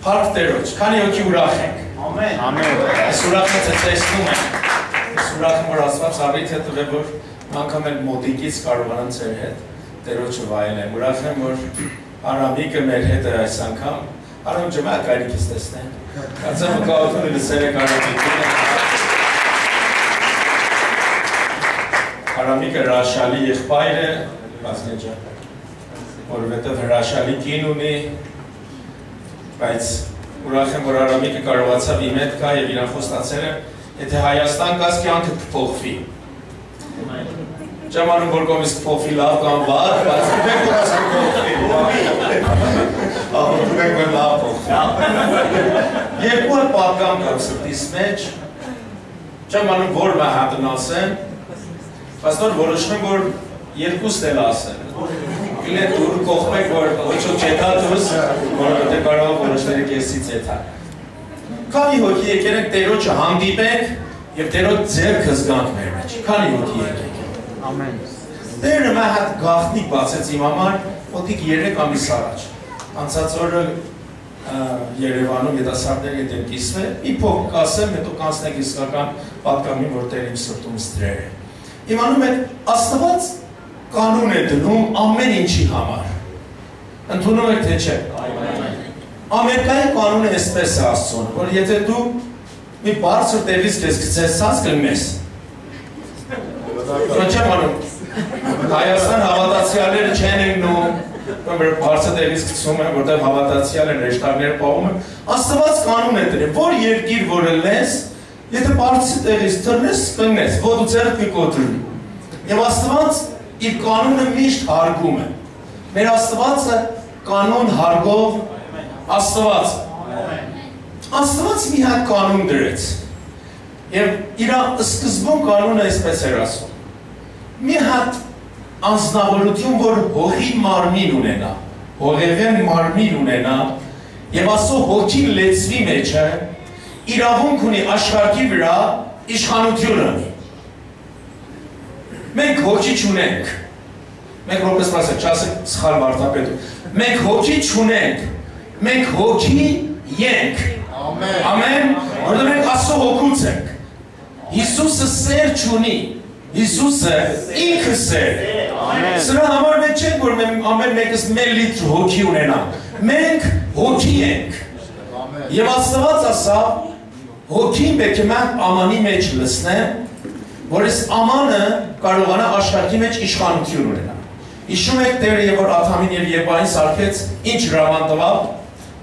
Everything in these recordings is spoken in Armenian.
Փառք Տերոջ, քանի հոգի ուրախ ենք։ Ամեն։ Ամեն։ Այս ուրախը տեսնում ենք։ Այս ուրախը որ Աստված առիթ է տվել, որ անգամ էլ մոտիկից կարողանան ձեր հետ Տերոջը վայելեն։ Ուրախ եմ, որ Արամիկը մեր հետ է այս անգամ։ Արամ ջմա կարիքից տեսնենք։ Կարծեմ մկավությունը լսել եք Արամիկին։ Արամիկը հրաշալի եղբայր է, Վազգեն ջան, որովհետև հրաշալի կին ունի, բայց ուրախ եմ, որ Արամիկը կարողացավ իմ հետ գա և իրան խոստացել եմ, եթե Հայաստան գաս կյանքը կփոխվի։ Չեմ անում, որ կողմից կփոխվի լավ կամ վատ, բայց դուք կողմից կփոխվի։ Ահա դուք որ լավ փոխվի։ Երկու հատ պատկան կա սրտիս մեջ, չեմ անում, որ հատն ասեմ, բայց նոր որոշում եմ, որ երկուստ էլ ասեմ։ Գլե դուր կողմեք, որ ոչոք չետա դուս, որովհետև կարող որոշները կեսից էթա։ Քանի հոգի եկել ենք Տերոջը հանդիպենք և Տերոջ ձեռքը զգանք մեր մեջ։ Քանի հոգի եկել։ Ամեն։ Տերը մի հատ գաղտնիք բացեց իմ համար, մոտիկ 3 ամիս առաջ։ Անցած օրը Երևանում երիտասարդների հետ եմ կիսվել, մի փոքր կասեմ, հետո կանցնենք իսկական պատկամին, որ Տերը իմ սրտումս դրեր է։ Իմանում եք, Աստված կանոն է դնում ամեն ինչի համար։ Ընդունում եք թե չէ։ Ամերիկայի կանոնը այսպես է Աստծուն, որ եթե դու մի բարձր տեղից քեզ գցեցած կլնես։ Ոչ չեմ անում։ Հայաստան հավատացյալները չեն ելնում, բարձր տեղից գցում են, որտեղ հավատացյալ են, հեշտարները պահում են։ Աստված կանոն է դրել, որ երկիր որ ելնես, եթե բարձր տեղից թռնես, կլնես, որ դու ձեռք կկոտրի։ Եվ Աստված իր կանոնը միշտ հարգում է։ Մեր Աստվածը կանոն հարգող Աստված։ Աստված մի հատ կանոն դրեց։ Եվ իր սկզբում կանոնը այսպես էր ասում։ Մի հատ անձնավորություն, որ հողի մարմին ունենա, հողեղեն մարմին ունենա, և ասո հոգին լեցվի մեջը, իրավունք ունի աշխարհի վրա իշխանություն ունի։ Մենք հոգի չունենք։ Մենք ռոպես մասը, չասեք սխալ վարդապետ։ Մենք հոգի չունենք։ Մենք հոգի ենք։ Ամեն։ Որտեղ մենք Աստծո հոգուց ենք։ Հիսուսը սեր չունի։ Հիսուսը ինքը սեր։ Սրա համար մենք չենք, որ ամեն մեկս 1 լիտր հոգի ունենանք։ Մենք հոգի ենք։ Եվ Աստված ասավ, հոգին պետք է մենք ամանի մեջ լսնեմ, որ այս ամանը կարողանա աշխարհի մեջ իշխանություն ունենա։ Հիշում եք Տերը եւ որ Ադամին եւ Եվային սարքեց, ինչ հրաման տվավ,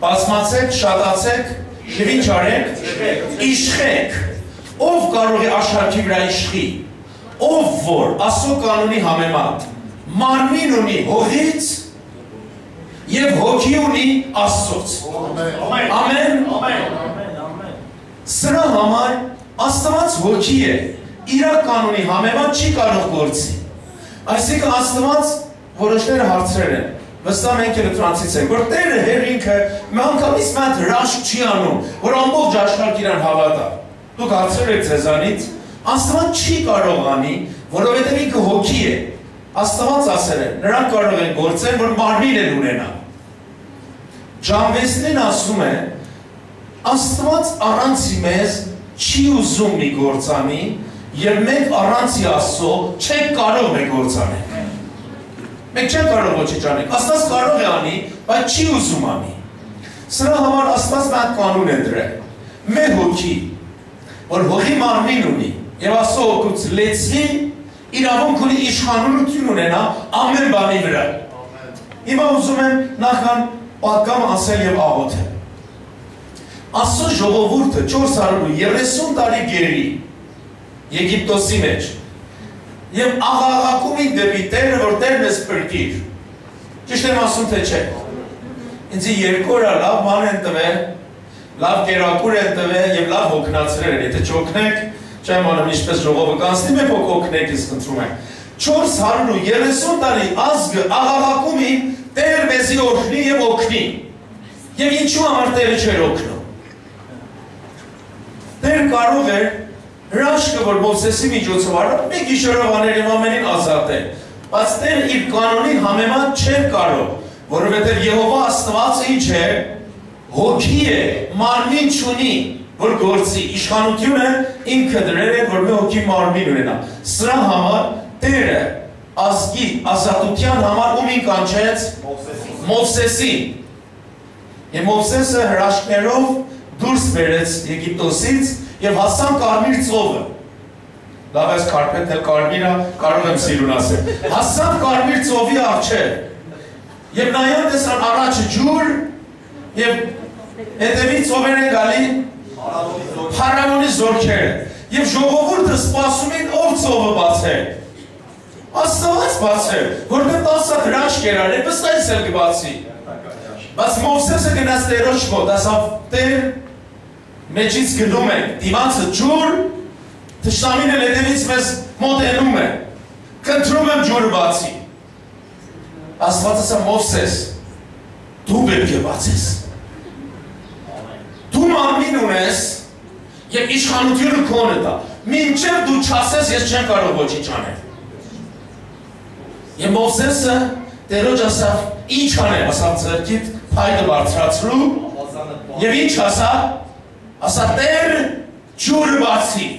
բազմացեք, շատացեք, եւ ինչ արեք, իշխեք։ Ով կարող է աշխարհի վրա իշխի, ով որ Աստծո կանոնի համեմատ մարմին ունի հողից եւ հոգի ունի Աստծոց։ Ամեն։ Սրա համար Աստված հոգի է, իր կանոնի համեմատ չի կարող գործի։ Այսինքն Աստված որոշները հարցրել են, վստահ մենք էլ դրանցից ենք, որ Տերը հերինքը միանգամից մատ հրաշք չի անում, որ ամբողջ աշխարհը իրան հավատա։ Դուք հարցրել եք ձեզանից, Աստված չի կարող անի, որովհետև ինքը հոգի է։ Աստված ասել է, նրանք կարող են գործել, որ մարմին են ունենա։ Ջանվեսնին ասում է, Աստված առանցի մեզ չի ուզում մի գործանի, և մենք առանցի Աստծո չենք կարող մեկ գործանենք։ Մենք չենք կարող ոչինչ անենք, Աստված կարող է անի, բայց չի ուզում անի։ Սրա համար Աստված մեկ կանոն է դրել։ Մեր հոգի, որ հողի մարմին ունի, և Աստծո հոգուց լեցվի, իրավունք ունի իշխանություն ունենա ամեն բանի վրա։ Հիմա ուզում եմ նախքան պատգամ ասել և աղոթել։ Աստծո ժողովուրդը 430 տարի գերի Եգիպտոսի մեջ և աղաղակում են դեպի Տերը, որ Տերն ես փրկիր։ Ճիշտ եմ ասում, թե չէ։ Ինձ 2 օր լավ ման են տվել, լավ կերակուր են տվել և լավ հոգնացրել են։ Եթե չօգնեք, չեմ անում ինչպես ժողովը կանցնի, մեկ օգնեք ես խնդրում եմ։ 430 տարի ազգը աղաղակում են Տեր մեզի օգնի և օգնի։ Եվ ինչու համար Տերը չէր օգնում։ Տեր կարող էր հրաշքը, որ Մովսեսի միջոցով արավ, մեկ գիշերով աներ և ամենին ազատել, բայց Տերը իր կանոնի համեմատ չէր կարող, որովհետև Եհովա Աստվածը ինչ է, հոգի է, մարմին չունի, որ գործի, իշխանությունը ինքը դրել է, որ մի հոգի մարմին ունենա։ Սրա համար Տերը ազգի ազատության համար ումին կանչեց Մովսեսին։ Եվ Մովսեսը հրաշքներով դուրս բերեց Եգիպտոսից եւ հասան Կարմիր ծովը։ Լավ ես կարպետ էլ կարմիրա, կարող եմ սիրուն ասել։ Հասան Կարմիր ծովի առջև։ Եվ նայան տեսան առաջը ջուր եւ հետևից ծովեր են գալի Փարավոնի զորքերը։ Եվ ժողովուրդը սպասում են ով ծովը բացել։ Աստված բացել, որտեղ 10 հրաշք էր արել, վստահ էլ կբացի։ Բայց Մովսեսը գնաց Տերոջ մոտ, ասավ Տեր, մեջից գնում ենք, դիվանցը ջուր, թշնամին էլ հետևից մեզ մոտենում է, խնդրում եմ ջուրը բացի։ Աստված ասա Մովսես, դու պետք է բացես։ Դու մարմին ունես եւ իշխանությունը քոնը տա։ Մինչեւ դու չասես, ես չեմ կարող ոչինչ անել։ Եվ Մովսեսը Տերոջ ասավ, ինչ անեմ, ասավ ձեռքիդ փայտը բարձրացրու եւ ինչ ասա, ասա Տեր ջուրը բացի։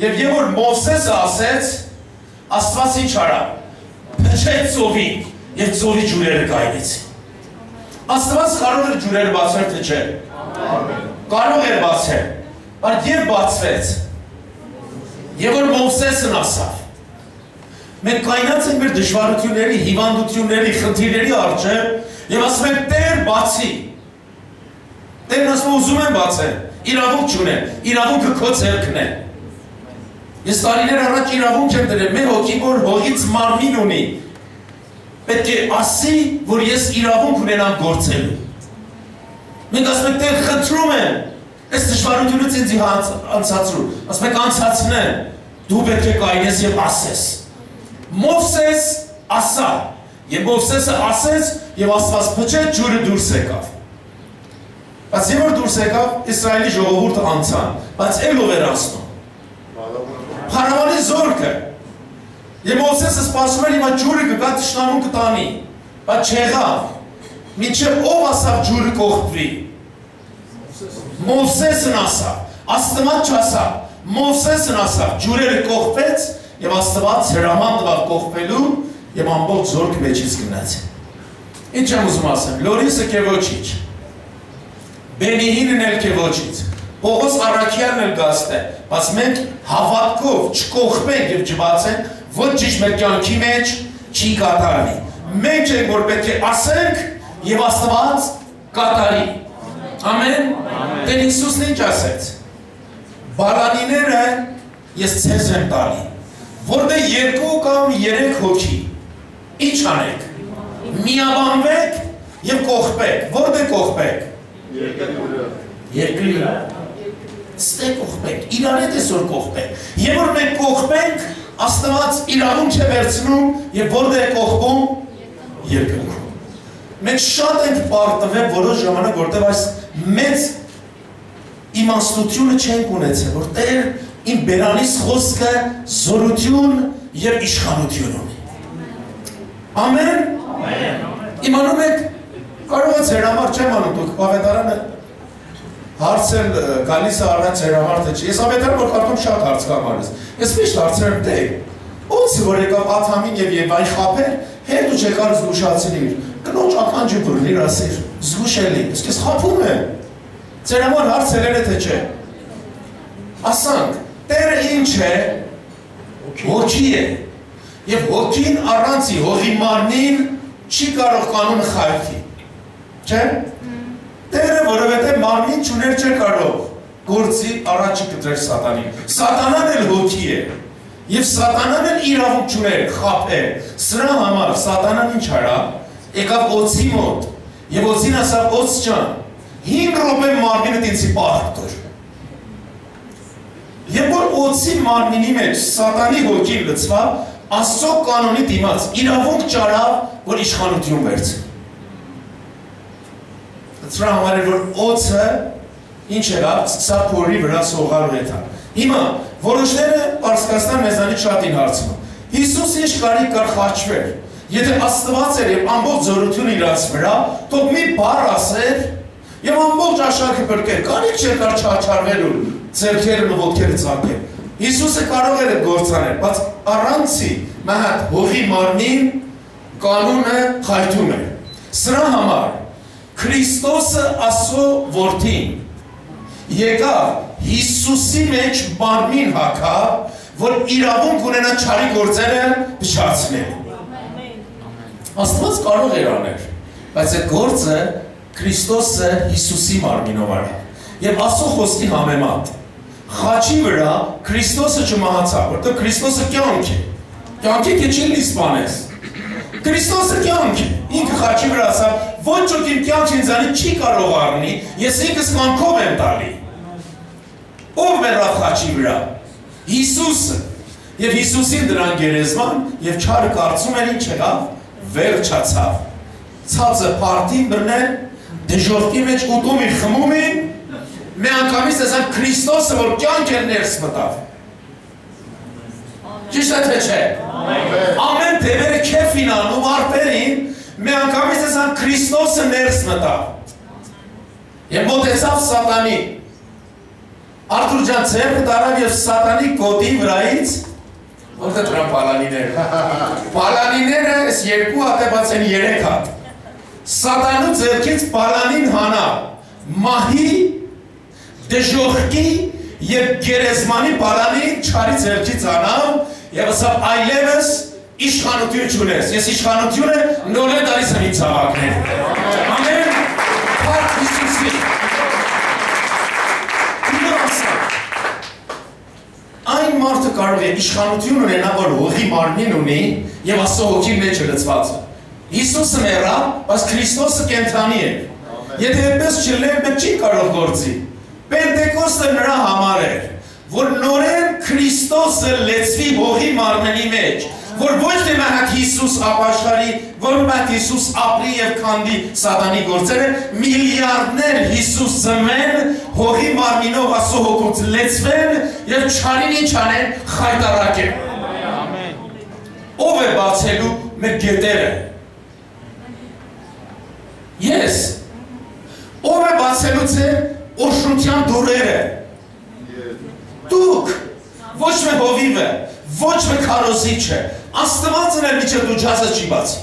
Եվ որ Մովսեսը ասեց, Աստված ինչ արավ, փչեց ծովին եւ ծովի ջուրերը կայնեցին։ Աստված կարող էր ջուրերը բացել թե չէ։ Կարող էր բացել, բայց երբ բացվեց, եւ որ Մովսեսն ասավ, մենք կայնած ենք մեր դժվարությունների, հիվանդությունների, խնդիրների առջև եւ ասում ենք Տեր բացի։ Տերն ասում ուզում եմ բացել, իրավունք չունեմ, իրավունքը քո ձեռքն է։ Ես տարիներ առաջ իրավունք եմ դրել, մեր հոգի որ հողից մարմին ունի, պետք է ասի, որ ես իրավունք ունենամ գործելու։ Մենք ասում ենք Տեր խնդրում եմ, այս դժվարությունից ինձ անցածրու, ասում ենք անցածնեմ, դու պետք է կայնես եւ ասես։ Մովսես ասա, եւ Մովսեսը ասեց եւ Աստված փչեց ջուրը դուրս եկավ։ Բայց երբ որ դուրս եկավ, Իսրայելի ժողովուրդը անցան, բայց ելով էր անցնում։ Փարավոնի զորքը։ Եվ Մովսեսը սպասում էր հիմա ջուրը կգա թշնամուն կտանի, բայց չեղավ։ Մինչև ով ասավ ջուրը կողպվի։ Մովսեսն ասավ, Աստված չասավ, Մովսեսն ասավ, ջուրերը կողպեց եւ Աստված հրաման տվավ կողպելու եւ ամբողջ զորքը մեջից գնաց։ Ինչ եմ ուզում ասեմ, Լորիսը կե ոչինչ, Բենիհինն էլ կե ոչինչ, Պողոս Առաքյալն էլ գաստ է, բայց մենք հավատքով չկողպենք եւ չբացենք, ոչ ճիշտ մեր կյանքի մեջ չի կատարվի։ Մենք ենք որ պետք է ասենք եւ Աստված կատարի։ Ամեն։ Տեր Հիսուսն ինչ ասեց։ Բալանիները ես ցեզ եմ տալի, որտեղ 2 կամ 3 հոգի։ Ինչ անեք։ Միաբանվեք եւ կողպեք։ Որտեղ կողպեք։ Երկրի։ Ստե կողպեք։ Իրար հետ այսօր կողպեք։ Եվ որ մենք կողպենք, Աստված իրավունք է վերցնում եւ որտեղ է կողպում։ Երկրում։ Մենք շատ ենք պարտվել որոշ ժամանակ, որտեղ այս մեծ իմաստությունը չենք ունեցել, որ Տեր իմ բերանիս խոսքը զորություն եւ իշխանություն ունի։ Ամեն։ Իմանում եք, կարող է ձեր համար չեմ անում, դուք ավետարանը հարցել գալիս է առաջ ձեր համար թե չի։ Ես ավետարան որ կարդում շատ հարց կամ արես։ Ես միշտ հարցրեմ Տեր, ոնց որ եկավ Աթամին եւ Եվային խաբեր, հետ ու չեկար զգուշացնիր։ Կնոջ ականջը բռնիր ասիր, զգուշելի, ես խափում եմ։ Ձեր համար հարցերել է թե չէ։ Ասանք, Տերը ինչ է, հոգի է, եւ հոգին առանց հողի մարմին չի կարող կանոնը խայթի, չէ՞։ Տերը որովհետեւ մարմին չուներ չէ կարող գործի առաջի կտրել սատանին։ Սատանան էլ հոգի է, եւ սատանան էլ իրավունք չուներ խափել։ Սրա համար սատանան ինչ արավ, եկավ օծի մոտ, եւ օծին ասավ օծ ջան, 5 րոպե մարմինդ ինձի պահակ տուր։ Եվ որ օծի մարմինի մեջ սատանի հոգին լցվավ, Աստծո կանոնի դիմաց իրավունք ճարավ, որ իշխանություն վերցնի։ Դրա համար է որ օծը ինչ եղավ, սա փորի վրա սողալու հետ։ Հիմա որոշները Պարսկաստան մեզանից շատ են հարցնում։ Հիսուս ինչ կարիք կար խաչվել։ Եթե Աստված էր եւ ամբողջ զորությունը իրաց վրա, թող մի բառ ասեր Եվ ամբողջ աշխարհը բրկել, կարիք չէր կար չաչարվել ու ձեռքերն ու ոտքերը ցանկել։ Հիսուսը կարող էր այդ գործանել, բայց առանցի մահատ հողի մարմին կանոնը խայթում էր։ Սրա համար Քրիստոսը Աստծո որդին եկավ Հիսուսի մեջ մարմին հագավ, որ իրավունք ունենա չարի գործերը փչացնել։ Աստված կարող էր անել, բայց այդ գործը Քրիստոսը Հիսուսի մարմինով արավ։ Եվ Աստծո խոսքի համեմատ խաչի վրա Քրիստոսը չմահացավ, որտեղ Քրիստոսը կյանք է։ Կյանքի թե չի լիսպանես։ Քրիստոսը կյանք է։ Ինքը խաչի վրա ասավ, ոչ ոք իմ կյանքը ինձանից չի կարող առնի, ես ինքս կյանքով եմ տալի։ Ով մեռավ խաչի վրա։ Հիսուսը։ Եվ Հիսուսին դրան գերեզման եւ չարը կարծում էր ինչ եղավ, վերջացավ։ Ցածը փարթին բռնել, դժոխքի մեջ ուտում իր խմումին, մի անգամից տեսան Քրիստոսը, որ կյանք էր ներս մտավ։ Ճիշտ է թե չէ։ Ամեն դեպերը քեֆին անում արբերին, մի անգամից տեսան Քրիստոսը ներս մտավ։ Եվ մոտեցավ Սատանի։ Արթուր ջան ձեռքը տարավ եւ Սատանի գոտի վրայից որտե դրան պալանիները։ Պալանիները այս երկու հատեպած են 3 հատ։ Սատանու ձեռքից պալանին հանա մահի, դժոխքի եւ գերեզմանի պալանին չարի ձեռքից անավ եւ ասավ այլևս իշխանություն չունես։ Ես իշխանությունը նոր է տալիս եմ ինձ հավաքնել։ Ամեն փառք Հիսուսի։ Այն մարդը կարող է իշխանություն ունենա, որ հողի մարմին ունի եւ Աստծո հոգի մեջ է լցված։ Հիսուսը մեռավ, բայց Քրիստոսը կենդանի է։ Եթե այդպես չլիներ, մենք չի կարող գործի։ Պենտեկոստը նրա համար էր, որ նորեն Քրիստոսը լեցվի հողի մարմնի մեջ, որ ոչ թե մահակ Հիսուս ապաշխարի, որ մահակ Հիսուս ապրի եւ քանդի Սատանի գործերը, միլիարդներ Հիսուս ծնվեն, հողի մարմինով Աստծո հոգուց լեցվեն եւ չարին ինչ անեն, խայտարակեն։ Ամեն։ Ով է բացելու մեր գետերը։ Ես։ Ով է բացելու ձեր օշնության դուրերը։ Դուք։ Ոչ մի հովիվը, ոչ մի քարոզիչը, Աստվածն էլ միջև դու ջազը չի բացի։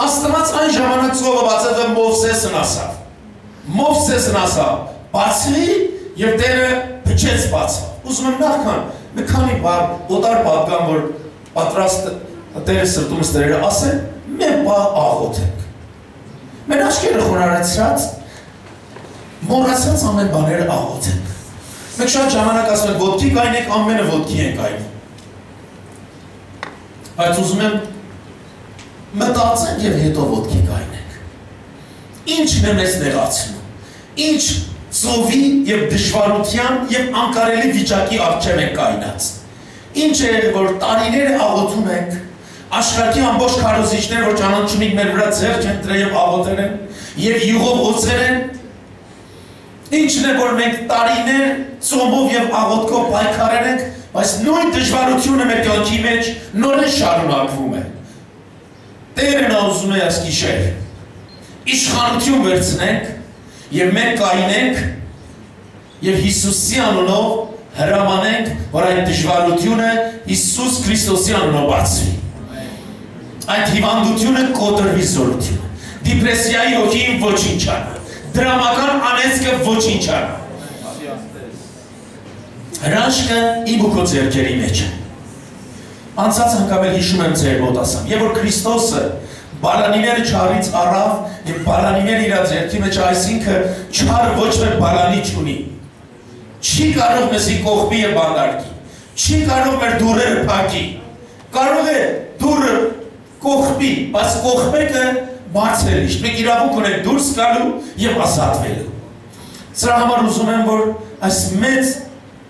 Աստված այն ժամանակ ծովը բացավ եւ Մովսեսն ասավ։ Մովսեսն ասավ, բացի եւ Տերը փչեց բացավ։ Ուզում եմ նախքան մի քանի բառ օտար պատկան, որ պատրաստ Տերը սրտումս Տերը ասեն, մի բառ աղոթենք։ Մեր աչքերը խոնարհացած, մոռացած ամեն բաները աղոթենք։ Մենք շատ ժամանակ ասում ենք, ոտքի կայնեք, ամենը ոտքի են կայնում։ Բայց ուզում եմ մտածենք եւ հետո ոտքի կայնենք։ Ինչն է մեզ նեղացնում։ Ինչ ծովի եւ դժվարության եւ անկարելի վիճակի առջև ենք կայնած։ Ինչ է, որ տարիներ աղոթում ենք, աշխարհի ամբողջ քարոզիչները, որ ճանաչում ենք մեր վրա ձեռք են դրել եւ աղոթել են եւ յուղով ոցել են։ Ինչն է, որ մենք տարիներ ծոմով եւ աղոթքով պայքարել ենք, բայց նույն դժվարությունը մեր կյանքի մեջ նորեն շարունակվում է։ Տերն ուզում է այս գիշեր իշխանություն վերցնենք եւ մենք կայնենք եւ Հիսուսի անունով հրամանենք, որ այդ դժվարությունը Հիսուս Քրիստոսի անունով բացվի։ Այդ հիվանդությունը կոտրվի զորությունը։ Դիպրեսիայի հոգին ոչինչ անա։ Դրամական անեծքը ոչինչ անա։ Հրաշքը իմ ու քո ձեռքերի մեջ է։ Անցած անգամ էլ հիշում եմ ձեր մոտ ասամ, եւ որ Քրիստոսը բալանիները չարից առավ եւ բալանիները իր ձեռքի մեջ, այսինքն չարը ոչ մի բալանի չունի։ Չի կարող մեզի կողմի եւ բանդարկի։ Չի կարող մեր դուրերը փակի։ Կարող է դուրը կողմի, բայց կողմեկը բարձրել իշտ։ Մենք իրավունք ունենք դուրս գալու եւ ազատվելու։ Սրա համար ուզում եմ, որ այս մեծ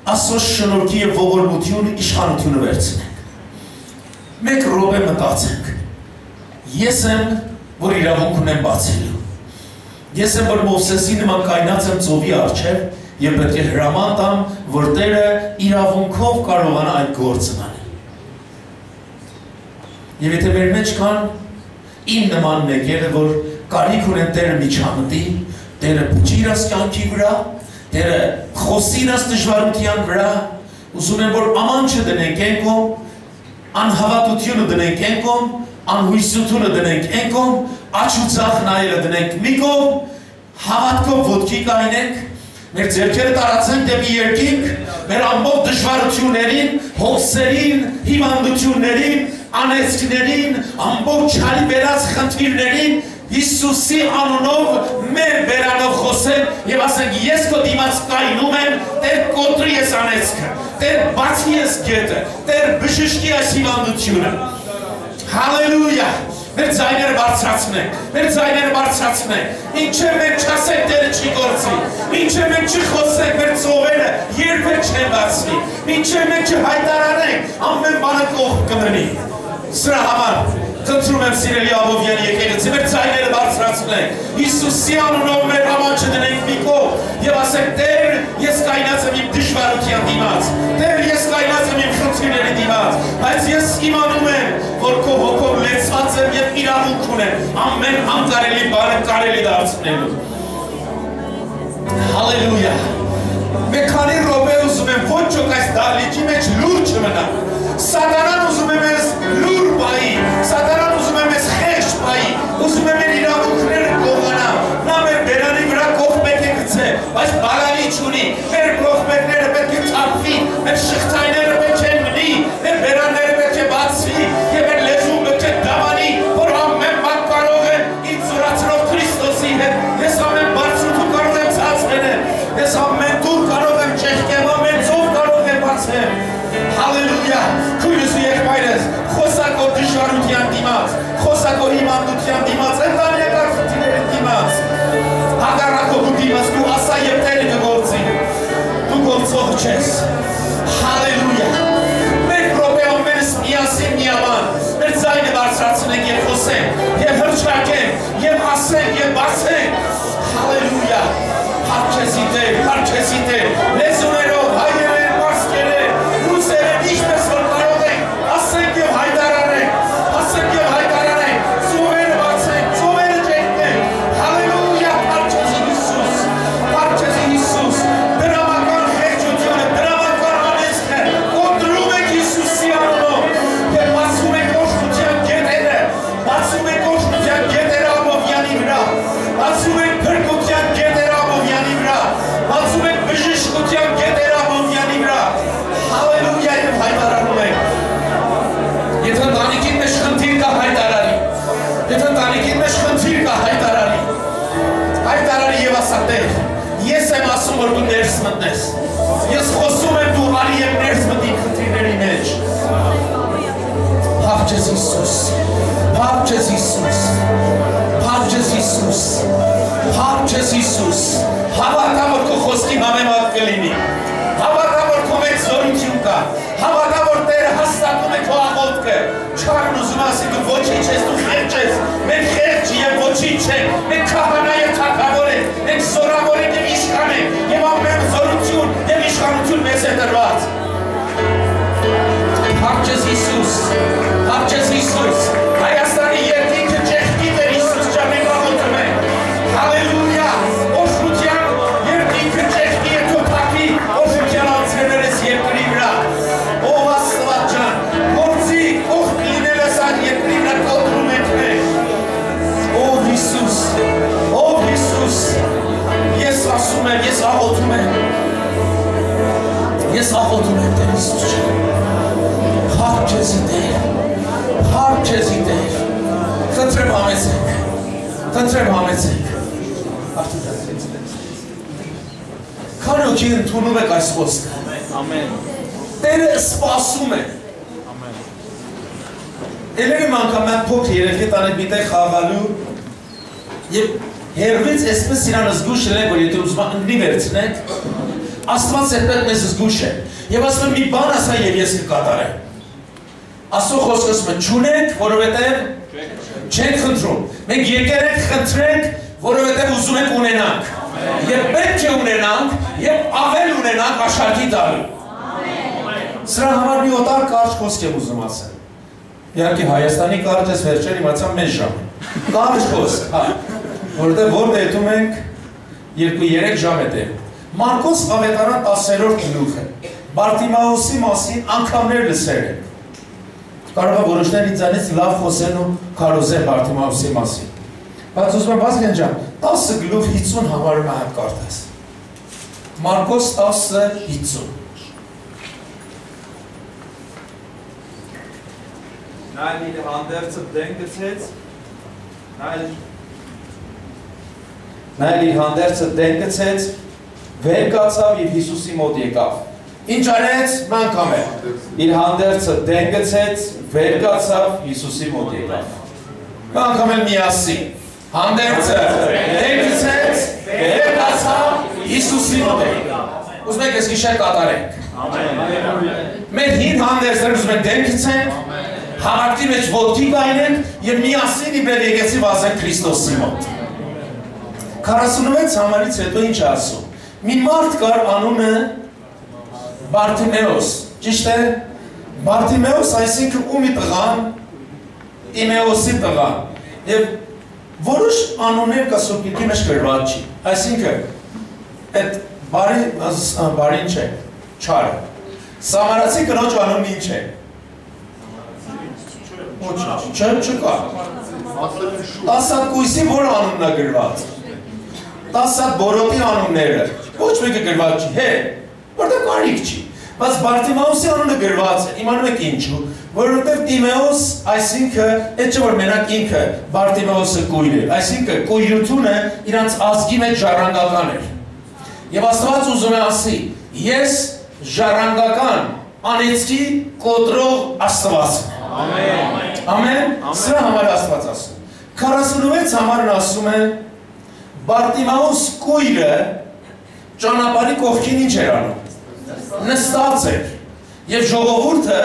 Աստծո շնորհքի եւ ողորմությունը իշխանությունը վերցնենք։ Մեկ րոպե մտածենք։ Ես եմ, որ իրավունք ունեմ բացելու։ Ես եմ, որ Մովսեսի նման կայնած եմ ծովի առջև եւ պետք է հրաման տամ, որ Տերը իրավունքով կարողանա այդ գործն անել։ Եվ եթե մեր մեջ կան իմ նման մեկերը, որ կարիք ունեն Տերը միջամտի, Տերը բջիրաս կյանքի վրա, Տերը խոսիրաս դժվարության վրա, ուզում եմ, որ աման չդնենք ենքոմ, անհավատությունը դնենք ենքոմ, անհույսությունը դնենք ենքոմ, աչ ու ձախ նայելը դնենք մի կողմ, հավատքով ոտքի կայնենք, մեր ձեռքերը տարածենք դեպի երկինք, մեր ամբողջ դժվարություններին, հոգսերին, հիվանդություններին, անեծքներին, ամբողջ չարի բերած խնդիրներին Հիսուսի անունով մեր բերանով խոսել եւ ասենք ես քո դիմաց կայնում եմ, Տեր կոտրի ես անեծքը, Տեր բացի ես գետը, Տեր բժշկի այս հիվանդությունը։ Հալելույա։ Մեր ձայները բարձրացնենք, մեր ձայները բարձրացնենք, մինչև մենք չասենք Տերը չի գործի, մինչև մենք չխոսենք մեր ծովերը երբեք չեն բացվի, մինչև մենք չհայտարանենք, ամեն բանը կողմ կմնի։ Սրա համար խնդրում եմ սիրելի Աբովյանի եկեղեցի, մեր ձայները բարձրացնենք, Հիսուսի անունով մեր համանջը դնենք մի կողմ եւ ասենք Տեր, ես կայնած եմ իմ դժվարության դիմաց, Տեր, ես կայնած եմ իմ խնդիրների դիմաց, բայց ես իմանում եմ, որ քո հոգով լեցված եմ եւ իրավունք ունեմ ամեն անկարելի բանը կարելի դարձնելու։ Հալելույա։ Մեկ քանի րոպե ուզում եմ ոչ ոք այս դահլիճի մեջ լուր չմնա։ Սատանան ուզում է մեզ լուր բայի, Սատանան ուզում է մեզ խեղճ բայի, ուզում է մեր իրավունքները կողանա, նա մեր բերանի վրա կողմեք է գցե, բայց բաղանի չունի, մեր կողմեկները պետք է ծափվի, մեր շղթայները պետք է մնի, մեր բերանները պետք է բացվի, և մեր լեզուն պետք է դավանի, որ ամեն բան կարող է ինձ զորացնող Քրիստոսի հետ, ես ամեն բարձրություն կարող եմ ցածրել, ես ամեն դուր կարող եմ ճեղքեմ, ամեն ծով կարող եմ բացեմ։ Հալելույա, քույրս ու եղբայրս, խոսակո դժվարության դիմաց, խոսակո հիվանդության դիմաց, ընտանեկան խնդիրների դիմաց, հակառակողու դիմաց, դու ասա եւ Տերը կգործի, դու գործող չես։ Հալելույա։ Մեկ րոպե ամենս միասին միաբան, մեր ձայնը բարձրացնենք եւ խոսենք, եւ հռչակենք, եւ ասենք, եւ բացենք։ Հալելույա։ Հարչեսի Տեր, հարչեսի Տեր, լեզուներով, հայերեն, մարսկերեն, ռուսերեն, ինչպես որ կարող ենք, ասենք եւ հայտարանենք, ասենք եւ հայտարանենք, ծովերը բացենք, ծովերը ճեղքենք, հալելույա, հարչեսի Հիսուս, հարչեսի Հիսուս, դրամական խեղճությունը, դրամական անեծքը, կոտրում եք Հիսուսի անունով, եւ բացում եք օրհնության գետերը, բացում եք օրհնության գետերը Աբովյանի վրա, բացում եք փրկության գետերը Աբովյանի վրա, բացում եք բժշկության գետերը Աբովյանի վրա, հալելույա եւ հայտարարում եք։ Եթե ընտանիքին մեջ խնդիր կա հայտարարի, եթե ընտանիքին մեջ խնդիր կա հայտարարի եւ ասա Տեր, ես եմ ասում որ դու ներս մտնես, ես խոսում եմ դու արի եւ ներս մտնի խնդիրների մեջ։ Փառքես Հիսուս, փառքես Հիսուս, փառքես Հիսուս, փառքես Հիսուս, հավատա որ քո խոսքի համեմատ կլինի, հավատա որ քո մեջ զորություն կա, հավատա որ Տերը հաստատում է քո աղոթքը, չարն ուզում ասի դու ոչինչ ես, դու խեղճ ես, մենք խեղճ եւ ոչինչ չենք, մենք քահանա եւ թագավոր ենք, մենք զորավոր ենք եւ իշխան ենք, եւ ամեն զորություն եւ իշխանություն մեզ է տրված։ Փառքես Հիսուս, փառքես Հիսուս, Հայաստանի երկինքը ճեղքի Տեր Հիսուս ջան մենք աղոթում ենք, հալելույա, օրհնության երկինքը ճեղքի է քո թափի, օրհնության անցնել ես երկրի վրա, ով Աստված ջան, գործի կողմ լինել ես այդ երկրի վրա կոտրում ենք մենք, ով Հիսուս, ես ասում եմ, ես աղոթում եմ, Տեր Հիսուս ջան, փառքեզի Տեր, փառքեզի Տեր, խնդրեմ համեցեք, քանի օքի ընդունում եք այս խոսքը, Տերը սպասում է, Էլերիմ անգամ mən փոքր երեխի տանեք մի տեղ խաղալու և հերվից այսպես իրան զգուշ են, որ եթե ուզում ըննի վերցնեք, Աստված այդպես մեզ զգուշ է, և ասում եմ մի բան ասա և ես կկատարեմ։ Աստծո խոսքը ասում է չունեք, որովհետև չենք խնդրում։ Մենք եկել ենք խնդրենք, որովհետև ուզում ենք ունենանք։ Եվ պետք է ունենանք, և ավել ունենանք աշխարհի տալու։ Սրա համար մի օտար կարճ խոսք եմ ուզում ասել։ Իհարկե Հայաստանի կարճ ես վերջեր իմացամ մեզ ժամ։ Կարճ խոսք, որովհետև որ դետում ենք 2-3 ժամ է տևում։ Մարկոս ավետարան 10-րդ գլուխը Բարտիմեոսի մասին անգամներ լսել եք։ Կարող է որոշներ ինձանից լավ խոսեն ու քարոզեն Բարտիմեոսի մասին։ Բայց ուզում եմ Վազգեն ջան, 10 գլուխ 50 համարում է հայտ կարդաս։ Մարկոս 10:50։ Նա իր հանդերձը դեն գցեց, վեր կացավ և Հիսուսի մոտ եկավ։ Ինչ արեց, մանկամ է։ Իր հանդերձը դեն գցեց, վեր կացավ Հիսուսի մոտ եկավ։ Մանկամ էլ միասին։ Հանդերձը դեն գցեց, վեր կացավ Հիսուսի մոտ եկավ։ Ուզում եք ես գիշեր կատարենք։ Մեր հին հանդերձներ ուզում եք դեն գցենք, հավատքի մեջ ոտքի գայնենք և միասին իբեր եկեցի վազենք Քրիստոսի մոտ։ 46 համարից հետո ինչ ասում։ Մի մարդ կար անունը Բարտիմեոս, ճիշտ է։ Բարտիմեոս այսինքն ումի տղան, Տիմեոսի տղան։ Եվ որոշ անուններ կա Սուրբ մեջ գրված չի։ Այսինքն այդ բարին չէ, չարը։ Սամարացի կնոջ անունն ինչ է։ Չկա։ 10 հատ կույսի որ անունն է գրված։ 10 հատ բորոտի անունները։ Ոչ մեկը գրված չի, հե, որտեղ կարիք չի։ Բայց Բարտիմեոսի անունը գրված է, իմանում եք ինչու, որովհետև Տիմեոս, այսինքն, այդ չէ որ մենակ ինքը Բարտիմեոսը կույր էր, այսինքն կույրությունը իրանց ազգի մեջ ժառանգական էր։ Եվ Աստված ուզում է ասի, ես ժառանգական անեծքի կոտրող Աստված եմ։ Ամեն։ Սրա համար Աստված ասում։ 46 համարն ասում է Բարտիմեոս կույրը ճանապարհի կողքին ինչ էր անում։ Նստած էր եւ ժողովուրդը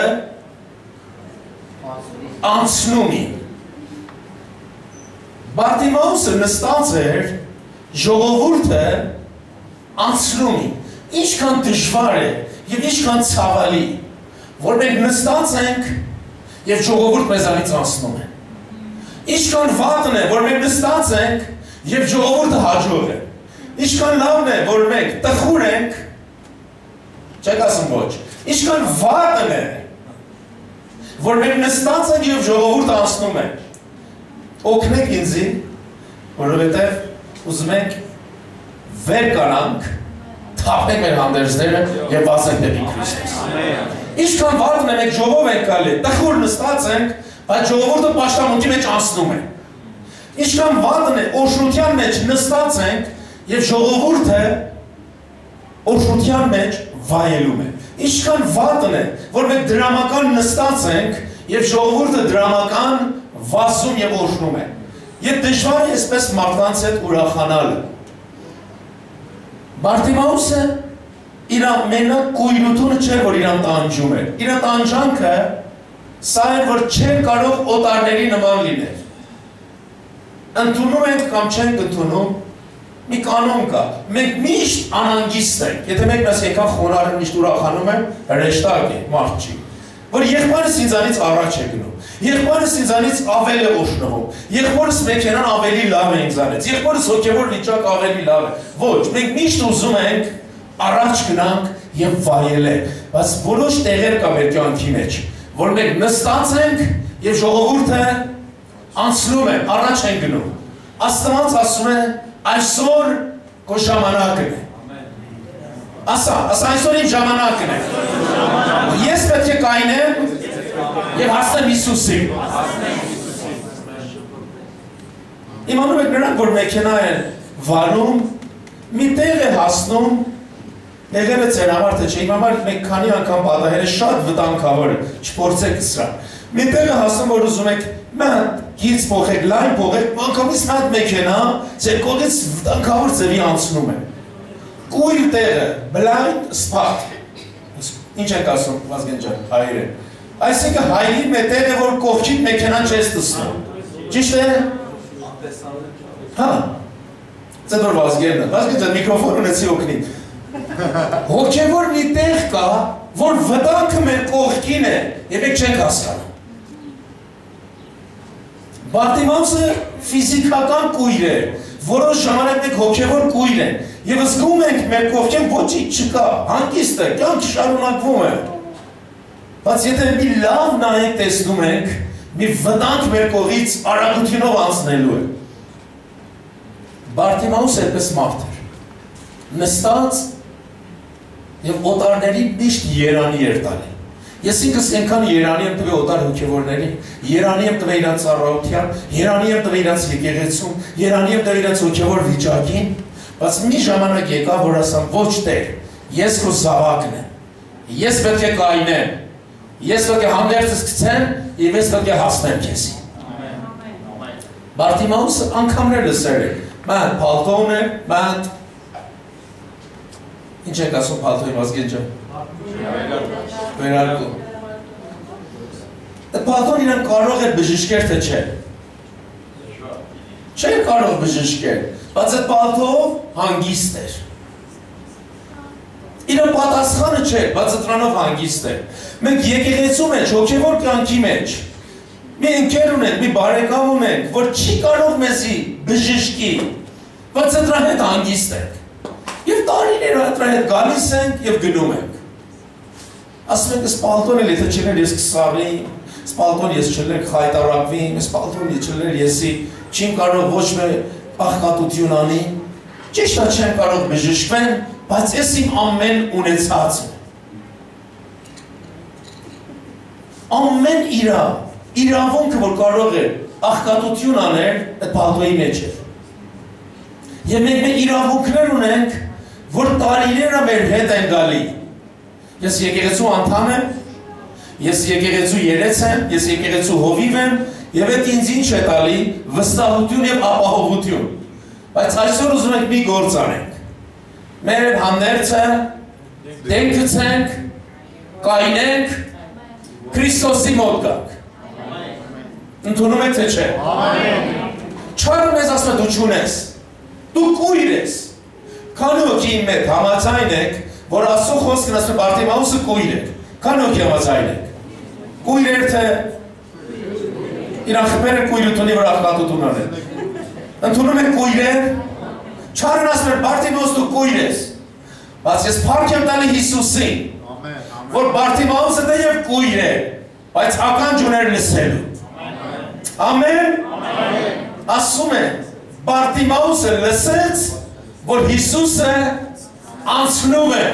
անցնում էին։ Բարտիմեոսը նստած էր, ժողովուրդը անցնում էին։ Ինչքան դժվար է եւ ինչքան ցավալի, որ մենք նստած ենք եւ ժողովուրդ մեզանից անցնում է։ Ինչքան վատն է, որ մենք նստած ենք եւ ժողովուրդը հաջող է։ Ինչքան լավն է, որ մենք տխուր ենք, չեք ասում ոչ։ Ինչքան վատն է, որ մենք նստած ենք եւ ժողովուրդը անցնում է։ Օգնեք ինձի, որովհետեւ ուզում ենք վեր կանանք, թափենք մեր հանդերձները եւ վազենք դեպի Քրիստոս։ Ինչքան վատն է, մենք ժողով ենք գալի, տխուր նստած ենք, բայց ժողովուրդը պաշտամունքի մեջ անցնում է։ Ինչքան վատն է, օշնության մեջ նստած ենք եւ ժողովուրդը օշնության մեջ վայելում է։ Ինչքան վատն է, որ մենք դրամական նստած ենք եւ ժողովուրդը դրամական վազում եւ օշնում է։ Եվ դժվար է այսպես մարդկանց հետ ուրախանալը։ Բարտիմեոսը իր մենակ կույրությունը չէր, որ իրան տանջում էր։ Իր տանջանքը սա էր, որ չէր կարող օտարների նման լինել։ Ընդունում ենք կամ չենք ընդունում, մի կանոն կա։ Մենք միշտ անհանգիստ ենք։ Եթե մենք մեզ եկան խոնարհը միշտ ուրախանում են, հրեշտակ է, մարդ չի։ Որ եղբայրս ինձանից առաջ է գնում։ Եղբայրս ինձանից ավել է օշնվում։ Եղբորս մեքենան ավելի լավ է ինձանից։ Եղբորս հոգևոր վիճակ ավելի լավ է։ Ոչ, մենք միշտ ուզում ենք առաջ գնանք եւ վայելենք։ Բայց որոշ տեղեր կա մեր կյանքի մեջ, որ մենք նստած ենք եւ ժողովուրդը անցնում է, առաջ են գնում։ Աստված ասում է, այսօր քո ժամանակն է։ Ասա այսօր իմ ժամանակն է։ Ես պետք է կայնեմ եւ հասնեմ Հիսուսին։ Իմանում եք նրանք, որ մեքենա են վարում, մի տեղ է հասնում, եղել է ձեր համար թե չէ, իմ համար մենք քանի անգամ պատահել է շատ վտանգավոր է, չփորձեք սրա։ Մի տեղ է հասնում, որ ուզում եք մատ գիծ փոխեք, լայն փոխեք, անգամից մատ մեքենա ձեր կողքից վտանգավոր ձևի անցնում է։ Կույր տեղը, blind spot։ Ինչ եք ասում, Վազգեն ջան, հայերեն։ Այսինքն հայրի մետեղ է, որ կողքիդ մեքենան չես տեսնում։ Ճիշտ է։ Հա։ Ձեր որ Վազգենը, Վազգեն ջան, միկրոֆոն ունեցի օգնի։ Հոգևոր մի տեղ կա, որ վտանգը մեր կողքին է, եւ եք չենք հասկանում։ Բարտիմեոսը ֆիզիկական կույր է, որոշ ժամանակ մենք հոգևոր կույր են եւ զգում ենք մեր կողքին ոչինչ չկա, հանգիստ է, կյանքը շարունակվում է։ Բայց եթե մի լավ նայենք տեսնում ենք, մի վտանգ մեր կողից արագությունով անցնելու է։ Բարտիմեուս այդպես մարդ էր, նստած եւ օտարների միշտ երանի էր տալի։ Ես ինքս այնքան երանի եմ տվել օտար հոգևորներին, երանի եմ տվել իրանց ծառայության, երանի եմ տվել իրանց եկեղեցում, երանի եմ տվել իրանց հոգևոր վիճակին, բայց մի ժամանակ եկավ, որ ասամ, ոչ Տեր, ես քո զավակն եմ, ես պետք է կայնեմ, ես պետք է հանդերձս գցեմ եւ ես պետք է հասնեմ քեզի։ Բարտիմեուսը անգամներ լսել է, ման փալտոն է, ման ինչ եք ասում փալտոյի Վազգեն ջան։ Վերարկու։ Փալտոն իրան կարող էր բժշկել, թե չէ։ Չէ կարող բժշկել, բայց այդ փալտով հանգիստ էր։ Իրան պատասխանը չէ, բայց դրանով հանգիստ է։ Մենք եկեղեցու մեջ, հոգևոր կյանքի մեջ մի ընկեր ունենք, մի բարեկամ ունենք, որ չի կարող մեզի բժշկի, բայց դրա հետ հանգիստ ենք։ Եվ տարիներ դրա հետ գալիս ենք եւ գնում ենք։ Ասում ենք, սպալտոն էլ եթե չներ ես կսարի, սպալտոն ես չներ խայտարակվի, սպալտոն չներ եսի, չեմ կարող ոչ մի աղքատություն անի, ճիշտ է չեմ կարող բժշկվեմ, բայց ես իմ ամեն ունեցածն ամեն իրավունքը, որ կարող է աղքատություն անել, այդ պալտոյի մեջ է։ Եվ մենք մեր իրավունքներ ունենք, որ տարիները մեր հետ են գալի։ Ես եկեղեցու անդամ եմ, ես եկեղեցու երեց եմ, ես եկեղեցու հովիվ եմ, եւ այդ ինձ ինչ է տալի վստահություն եւ ապահովություն։ Բայց այսօր ուզում ենք մի գործ անենք։ Մեր հանդերձը դեն գցենք, կայնենք, Քրիստոսի մոտ գանք։ Ընդունում եք թե չէ։ Չարը մեզ ասում է դու չունես, դու կույր ես։ Քանի ոքի իմ հետ համաձայն եք, որ Աստծո խոսքն ասում է Բարտիմեուսը կույր է։ Քանի ոքի համաձայն եք։ Կույր էր թե իրան խփերը կույրությունի վրա աղքատություն անել։ Ընդունում եք կույր է։ Չարն ասում է Բարտիմեուս դու կույր ես։ Բայց ես փառք եմ տալի Հիսուսին, որ Բարտիմեուսը դեռ կույր է, բայց ականջ ուներ լսելու։ Ամեն։ Ասում է Բարտիմեուսը լսեց, որ Հիսուսը անցնում է։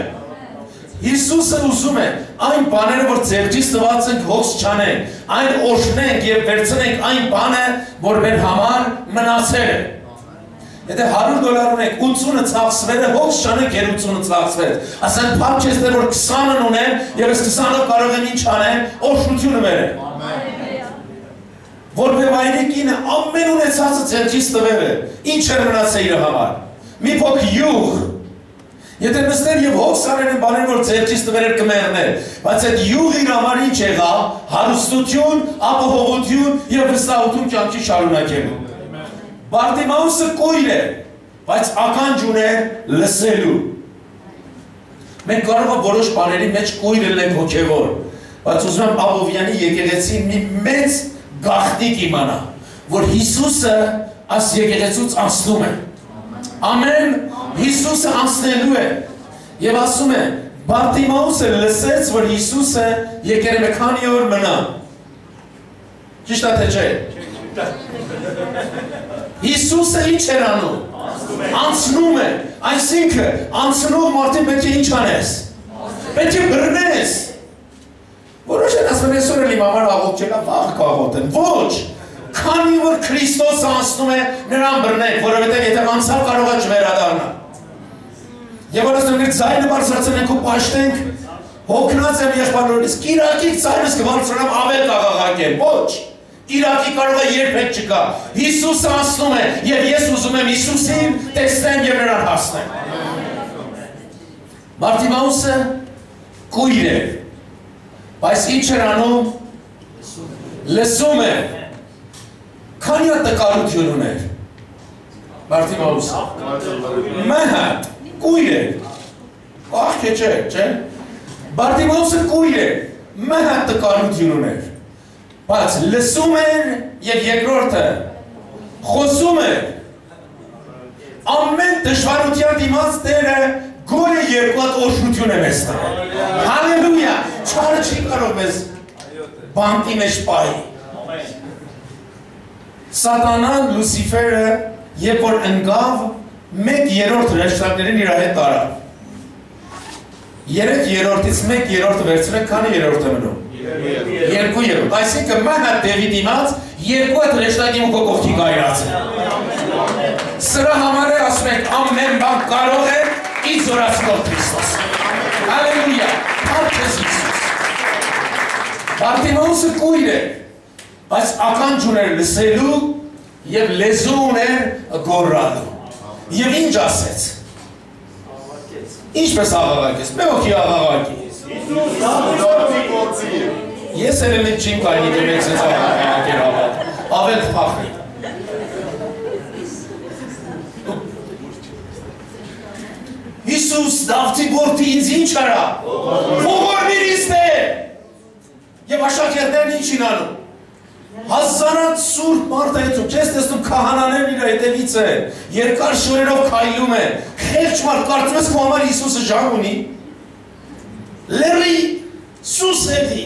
Հիսուսը ուզում է այն բաները, որ ձեռքից տված ենք հոգս չանենք, այն օժնենք եւ վերցնենք այն բանը, որ մեր համար մնացել է։ Եթե $100 ունենք, 80-ը ծախսվել է, հոգս չանենք 30-ը ծախսվել։ Ասեն փառք ես դեռ որ 20-ն ունեմ եւ այս 20-ով կարող եմ ինչ անեմ, օժնությունը բերեմ։ Որպես վայրիկինը ամեն ունեցածը ձեռքից տվել է, ինչ էր մնացել իր համար։ Մի փոքր յուղ։ Եթե նստեր եւ հոգս անել են բաներ, որ ձեռքից տվել էր կմեռներ, բայց այդ յուղը իր համար ինչ եղավ, հարստություն, ապահովություն եւ վստահություն կյանքի շարունակելու։ Բարտիմեուսը կույր է, բայց ականջ ուներ լսելու։ Մենք կարող ենք որոշ բաների մեջ կույր լինենք հոգևոր, բայց ուզում եմ Աբովյանի եկեղեցին մի մեծ գաղտնիք իմանա, որ Հիսուսը այս եկեղեցուց անցնում է։ Ամեն, Հիսուսը անցնելու է։ Եվ ասում է, Բարտիմեուսը լսեց, որ Հիսուսը եկել է քանի օր մնա։ Ճիշտ է թե չէ։ Հիսուսը ինչ էր անում։ Անցնում է։ Այսինքն, անցնող մարդին պետք է ինչ անես։ Պետք է բռնես։ Որոշ են ասում, այսօր էլ իմ համար աղոտ չելա, վաղ կաղոտեն։ Ոչ։ Քանի որ Քրիստոսը անցնում է, նրան բռնեք, որովհետև եթե անցավ կարող է չվերադառնալ։ Եվ որ ասում ենք ձայնը բարձրացնենք ու պաշտենք, հոգնած եմ եղբայրորից, Կիրակի ձայնս կբարձրանամ ավել կաղաղակեմ, ոչ։ Կիրակի կարող է երբեք չկա։ Հիսուսը անցնում է, եւ ես ուզում եմ Հիսուսին տեսնեմ եւ նրան հասնեմ։ Բարտիմեուսը կույր է, բայց ինչ էր անում, լսում է, քանի հատ տկարություն ուներ, Բարտիմեուսը, մեհատ, կույր է, աղք է չէ, Բարտիմեուսը կույր է, մեհատ տկարություն ուներ, բայց լսում էր և երկրորդը խոսում էր, ամեն դժվարության դիմաց Տերը գորը երկու հատ օրհնություն է մեզ տվել։ Հալելույա։ Չարը չի կարող մեզ բանտի մեջ պահի։ Սատանան, Լուսիֆերը, երբ որ ընկավ, 1/3 հրեշտակներին իր հետ տարավ։ 3/3-ից 1/3 վերցրեք, քանի երրորդ է մնում։ 2/3, այսինքն մահա Դևի դիմաց 2 հատ հրեշտակի ու կողքի կայացել։ Սրա համար է ասում ենք ամեն բան կարող է ի զորացնող Քրիստոս։ Հալելույա, փառք քեզ Հիսուս։ Բարտիմեոսը կույր է, բայց ականջ ուներ լսելու եւ լեզու ուներ գոռալու։ Եվ ինչ ասեց։ Ինչպես աղաղակեց, մեղքի աղաղակի։ Ես էլ չեմ կարելի դեմեք սենց աղաղակեր ավել փախնի։ Հիսուս Դավթի որդի ինձ ինչ արա։ Ողորմիր ինձ Տեր։ Եվ աշակերտներն ինչին անում։ Հազարած սուրբ մարդ այդում, չես տեսնում քահանաներն իր հետևից են, երկար շորերով քայլում են, խեղճ մարդ կարծում ես քո համար Հիսուսը ժամ ունի։ Լերի, սուս էլի։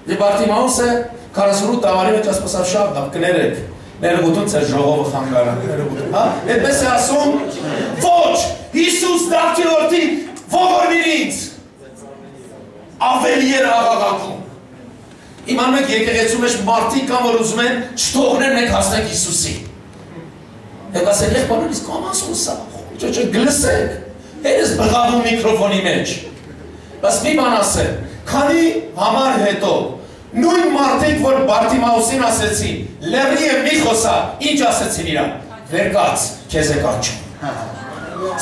Եվ Բարտիմեոսը 48 տարի մեջ ասպասավ շատ դապ կներեք, ներգուտում ծեր ժողովը խանգարան, ներգուտում, հա, այդպես է ասում, ոչ, Հիսուս Դավթի որդի, ողորմիր ինձ, ավելի էր աղաղակում։ Իման մեկ եկեղեցու մեջ մարդիկ կան, որ ուզում են չթողներ մեկ հասնենք Հիսուսի։ Եվ ասել եղբայրներ, իսկ կամասում սա, չէ, գլսեք, երես բղավում միկրոֆոնի մեջ։ Բայց մի բան ասել, քանի համար հետո, նույն մարդիկ, որ Բարտիմեոսին ասեցին, լեռի է մի խոսա, ինչ ասեցին իրան, վերկաց, քեզ է կանչում։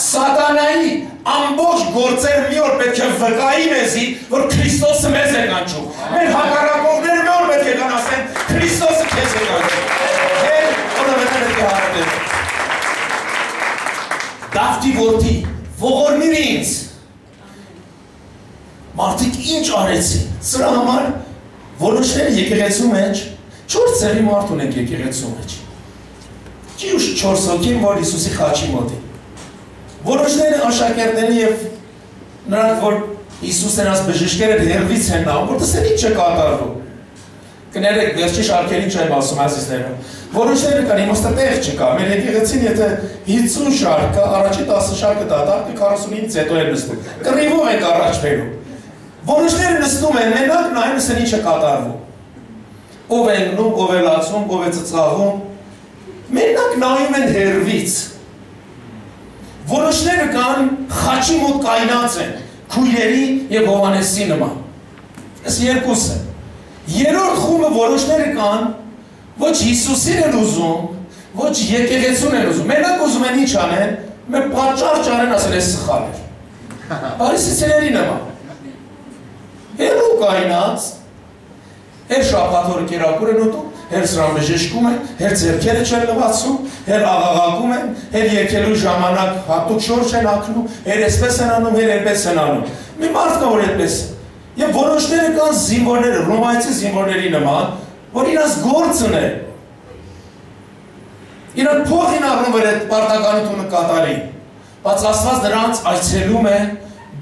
Սատանայի ամբողջ գործեր մի օր պետք է վկայի մեզի, որ Քրիստոսը մեզ է կանչում։ Մեր հակառակողները մի օր պետք է կան ասեն, Քրիստոսը քեզ է կանչում։ Հեր, որովհետև պետք է հարատել։ Դավթի որդի, ողորմիր ինձ։ Մարդիկ ինչ արեցին։ Սրա համար որոշները եկեղեցու մեջ, 4 ձևի մարդ ունենք եկեղեցու մեջ։ Ճիշտ 4 հոգին, որ Հիսուսի խաչի մոտ է։ Որոշները աշակերտների և նրանք, որ Հիսուսն նրանց բժիշկերը հերվից են նայում, որ տեսել ինչ է կատարվում։ Կներեք, վերջի շարքերին չեմ ասում ազիզներում։ Որոշները կան, իմաստատեղ չկա, մեր եկեղեցին եթե 50 շարք կա, առաջի 10 շարքը դատարկ, 49-ից հետո են նստում։ Կռիվով ենք առաջ բերում։ Որոշները նստում են, մենակ նայում ասեն ինչ է կատարվում։ Ով է ընկնում, ով է լացում, ով է ծծաղում։ Մենակ նայում են հերվից։ Որոշները կան խաչի մոտ կայնած են, քույրերի և Հովհաննեսի նման։ Այս երկուսը։ Երրորդ խումբը որոշները կան, ոչ Հիսուսին են ուզում, ոչ եկեղեցուն են ուզում։ Մենակ ուզում են ինչ անեն, մեր պատճառ չանեն ասել ես սխալ էր։ Փարիսեցիների նման։ Հերու կայնած, հեր շաբաթօրը կերակուր են ուտում, հեր սրան բժշկում են, հեր ձեռքերը չեն լվացում, հեր աղաղակում են, հեր երկելու ժամանակ հատուկ շոր չեն ակնում, հեր էսպես են անում, հեր էպես են անում։ Մի մարդ կա, որ էդպես է։ Եվ որոշները կան զինվորները, ռոմայացի զինվորների նման, որ իրաց գործն է։ Իրանք փոխին առնում էր այդ պարտականությունը կատարի։ Բայց Աստված նրանց այցելում է,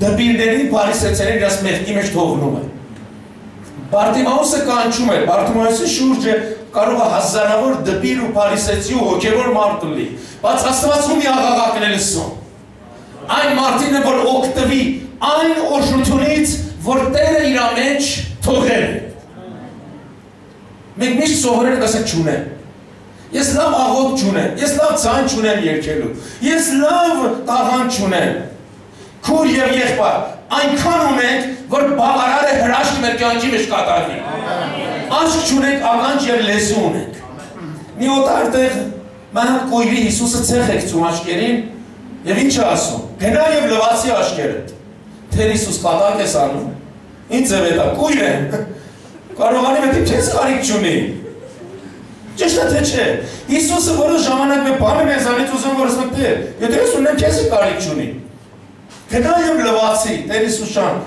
դպիրներին, փարիսեցիներին իրաց մեղքի մեջ թողնում է։ Բարտիմեոսը կանչում է, Բարտիմեոսի շուրջը կարող է հազարավոր դպիր ու փարիսեցի ու հոգևոր մարդ լինի, բայց Աստված ումի աղաղակն է լսում։ Այն մարդին է, որ օգտվի այն օրհնությունից, որ Տերը իր մեջ թողել է։ Մենք միշտ սովորել ենք ասել չունեմ։ Ես լավ աղոտ չունեմ, ես լավ ձայն չունեմ երգելու, ես լավ տաղանդ չունեմ։ Քուր և եղբայր, այնքան ունենք, որ բավարար է հրաշք մեր կյանքի մեջ կատարվի։ Աչք չունենք, ականջ և լեզու ունենք։ Մի օտար տեղ մանակ կույրի Հիսուսը ցեխ եկցում աչքերին և ինչ է ասում, գնա և լվացի աչքերը։ Թեր Հիսուս կատակ ես անում, ինչ ձև է դա, կույր է, կարողանի մետիվ չես կարիք չունի։ Ճիշտ է թե չէ, Հիսուսը որոշ ժամանակ մեր բանը մեզանից ուզում որ ասում Տեր, եթե ես ունեմ քեզի կարիք չունի։ Գնա և լվացի, Տեր Հիսուս ջան,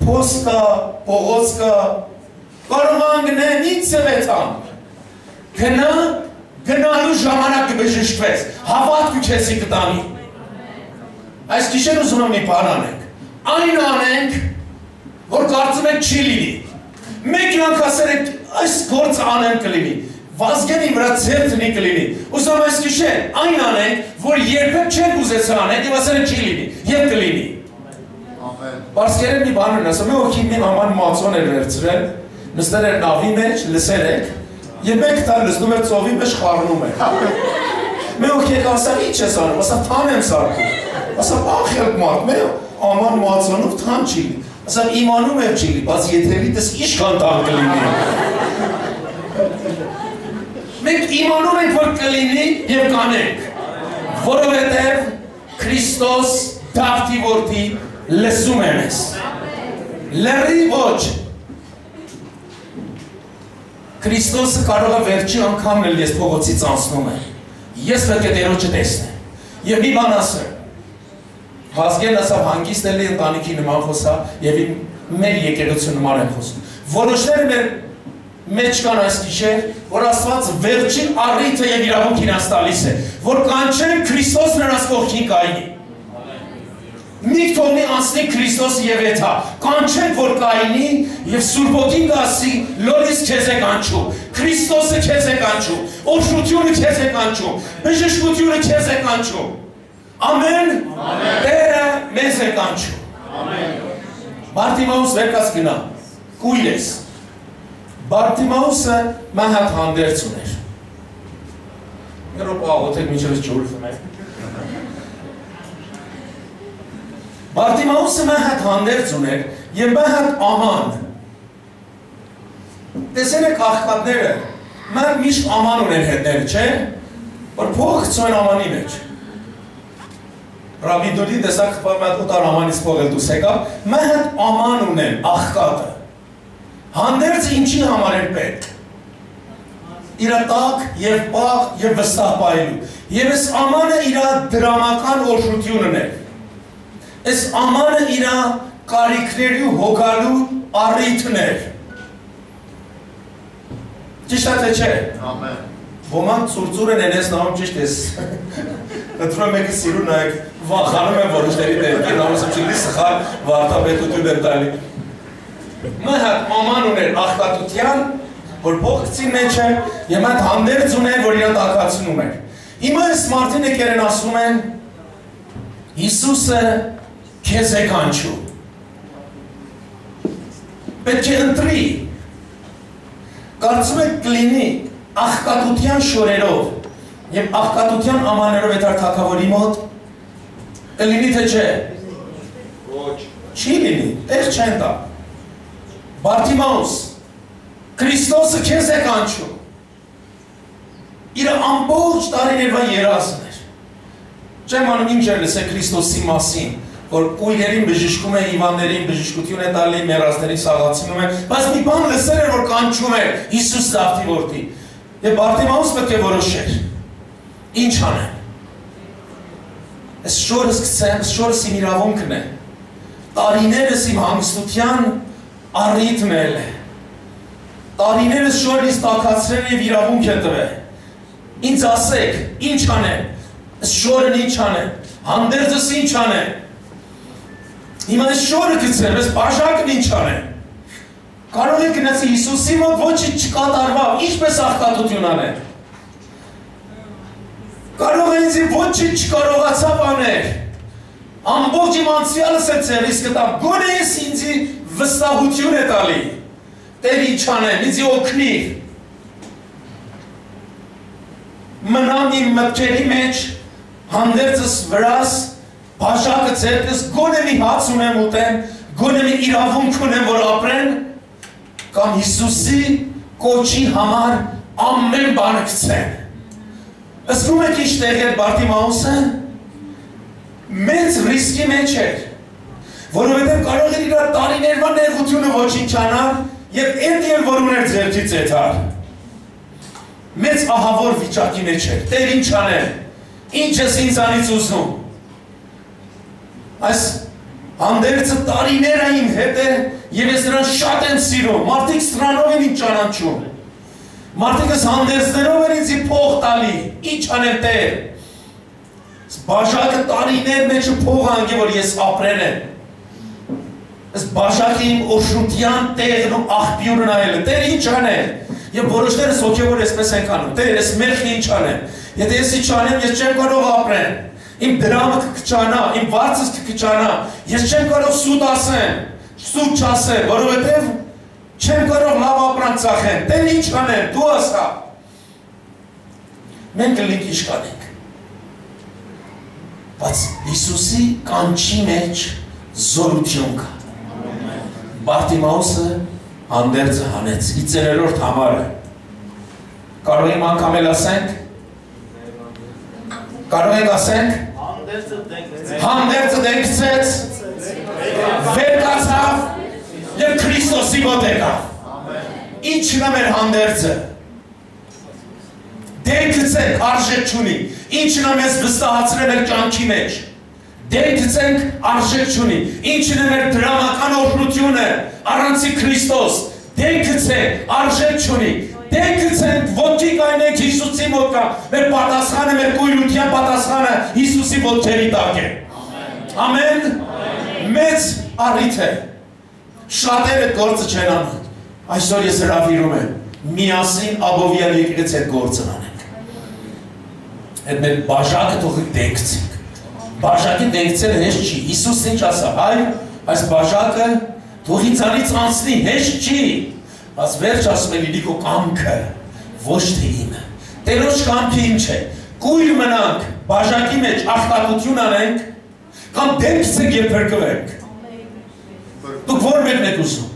փոս կա, փողոց կա, կարող անգնեն, ինչ ձև է տան։ Գնա, Գնալու ժամանակ կբժշկվես, հավատք քեզի կտանի։ Այս գիշեր ուզում եմ մի բան անենք։ Այն անենք, որ կարծում եք չի լինի։ Մեկ անգամ ասել եք այս գործը անեմ կլինի։ Վազգենի վրա ձերտնի կլինի։ Ուզում եմ այս գիշեր այն անենք, որ երբեք չեք ուզեցել անենք եւ ասել եք չի լինի, եւ կլինի։ Ամեն։ Բարսկերեն մի բան են ասում, մի օքի մի աման մածոն էր վերցրել, նստել էր նավի մեջ, լսել եք, եւ մեկ տան լսնում էր ծովի մեջ խառնում էր։ Մի օքի եք ասել ի՞նչ ես անում, ասա թան եմ սարքում։ Ասա ախել մարդ, մի աման մածոնով թան չի։ Ասա իմանում եմ չի լի, բայց եթերիտս իշքան տան կլինի։ Մենք իմանում ենք, որ կլինի և կանենք, որովհետև Քրիստոս Դավթի որդի լսում է մեզ։ Լռի ոչ։ Քրիստոսը կարող է վերջի անգամն էլ ես փողոցից անցնում եմ։ Ես պետք է Տերոջը տեսնեմ։ Եվ մի բան ասեմ։ Վազգեն ասավ հանգիստ էլի ընտանիքի նման խոսա և մեր եկեղեցու նման են խոսում։ Որոշները մեր մեջ կան այս գիշեր, որ Աստված վերջին առիթը և իրավունք իրաց տալիս է, որ կանչեն Քրիստոս նրանց կողքին կայնի։ Մի թողնի անցնի Քրիստոսը և եթա, կանչենք, որ կայնի և Սուրբ Հոգին կասի, լորից քեզ է կանչում, Քրիստոսը քեզ է կանչում, օրհնությունը քեզ է կանչում, բժշկությունը քեզ է կանչում։ Ամեն, Տերը մեզ է կանչում։ Բարտիմաուս վերկաց գնա, կույր ես։ Բարտիմաուսը մեն հատ հանդերց ուներ։ Երոպ աղոթեք միջևս ջուր խմեր։ Բարտիմաուսը մեն հատ հանդերց ուներ և մեն հատ աման։ Տեսել եք աղքատները, մեն միշտ աման ուներ հետները, չէ, որ փող գցում են ամանի մեջ։ Ռաբիդոլի տեսակ խպար մատ ուտար ամանից փողել դուս եկավ, մեն հատ աման ունեն, աղքատը։ Հանդերձը ինչի համար էր պետք։ Իրա տակ և պաղ և վստահ պայելու։ Եվ ես ամանը իրա դրամական օրհնությունն էր։ Ես ամանը իրա կարիքների ու հոգալու առիթն էր։ Ճիշտ է թե չէ։ Ամեն։ Ոմանք ծուրծուրեն են ես նայում ճիշտ ես։ Ընտրում եմ եկի սիրուն նայեք, վախանում եմ որոշների դեպքի, նամուսում չլի սխալ վարդապետություն են տալի։ Մեն հատ մաման ուներ աղքատության, որ փողկցի մեջ է, և մեն հանդերձ ուներ, որ իրան տակացնում էր։ Հիմա ես մարդին եկեր են ասում են, Հիսուսը քեզ է կանչում։ Պետք է ընտրի։ Կարծում եք կլինի աղքատության շորերով և աղքատության ամաներով էդար թագավորի մոտ, կլինի թե չէ։ Ոչ։ Չի լինի, տեղ չեն տա։ Բարտիմաուս, Քրիստոսը քեզ է կանչում։ Իրա ամբողջ տարիներվա երազն էր։ Չեմ անում ինչ էր լսել Քրիստոսի մասին, որ կույրերին բժշկում է, հիվանդներին բժշկություն է տալի, մեռածներին սաղացնում է, բայց մի բան լսել էր, որ կանչում էր Հիսուս Դավթի որդի։ Եվ Բարտիմաուս պետք է որոշեր։ Ինչ անեմ։ Ես շորս գցեմ, շորս իմ իրավունքն է։ Տարիներս իմ հանգստության առիթն էլ է։ Տարիներս շորից տակացրել և իրավունք է տվել։ Ինձ ասեք, ինչ անեմ, շորն ինչ անեմ, հանդերձս ինչ անեմ։ Հիմա ես շորը գցեմ, ես բաժակն ինչ անեմ։ Կարող եք գնացի Հիսուսի մոտ ոչինչ չկատարվավ, ինչպես աղքատություն անեմ։ Կարող է ինձ ոչինչ չկարողացավ անել։ Ամբողջ իմ անցյալս է ձեռիս գտամ, գոնե ես ինձ վստահություն է տալի։ Տեր ինչ անեմ, ինձ օգնի։ Մնամ իմ մտքերի մեջ, հանդերձս վրաս, բաժակը ձեռքս, գոնե մի հաց ունեմ ուտեմ, գոնե մի իրավունք ունեմ, որ ապրեմ, կամ Հիսուսի կոչի համար ամեն բանը գցեմ։ Ըսկում եք ինչ տեղ էր Բարտիմաուսը, մեծ ռիսկի մեջ էր, որովհետև կարող էր իր տարիներվա նեղությունը ոչնչանալ և էլ որ ուներ ձեռքից էթար։ Մեծ ահավոր վիճակի մեջ էր, Տեր ինչ անեմ, ինչ ես ինձանից ուզում։ Այս հանդերձը տարիներ իմ հետ է և ես նրան շատ եմ սիրում, մարդիկ սրանով են իմ ճանաչում։ Մարդիկս հանդերձներով են ինձի փող տալի, ինչ անեմ Տեր։ Բաժակը տարիներ մեջը փող անգի, որ ես ապրել եմ։ Այս բաժակը իմ օշնության տեղն ու աղբյուրն այլ է, Տեր ինչ անեմ։ Եվ որոշներս հոգևոր այսպես ենք անում, Տեր ես մեղքի ինչ անեմ։ Եթե ես ինչ անեմ, ես չեմ կարող ապրեմ։ Իմ դրամը կքչանա, իմ վարձս կքչանա, ես չեմ կարող սուտ ասեմ, սուտ չասեմ, որովհետև չեմ կարող լավ ապրանք ծախեմ, Տեր ինչ անեմ, դու ասա։ Մենք կլինք իշխան ենք։ Բայց Հիսուսի կանչի մեջ զորություն կա։ Բարտիմաուսը հանդերձը հանեց, 5-րդ համարը։ Կարող եմ անգամ էլ ասենք, կարող ենք ասենք, հանդերձը դենքցեց, վեր կացավ և Քրիստոսի մոտ եկավ։ Ինչն է մեր հանդերձը։ Դենքցենք արժեք չունի, ինչն է մեզ վստահացրել մեր կյանքի մեջ։ Դենքցենք արժեք չունի, ինչն է մեր դրամական օրհնությունը, առանցի Քրիստոս, դենքցենք արժեք չունի, դենքցենք ոտքի կայնենք Հիսուսի մոտ կա, մեր պատասխանը, մեր կույրության պատասխանը Հիսուսի ոտքերի տակ է։ Ամեն, մեծ առիթ է, շատերը գործը չեն անում, այսօր ես հրավիրում եմ, միասին Աբովյան եկեղեցի հետ գործն անենք, այդ մեր բաժակը թողի դենքցենք, բաժակի դենքցելը հեշտ չի, Հիսուսն ինչ ասավ, այ այս բաժակը թող ինձանից անցնի, հեշտ չի, բայց վերջ ասում է լինի քո կամքը, ոչ թե իմը, Տերոջ կամքը ինչ է, կույր մնանք, բաժակի մեջ ախտակություն անենք, կամ դենքցենք և փրկվենք, դուք որ մեկն եք ուզում,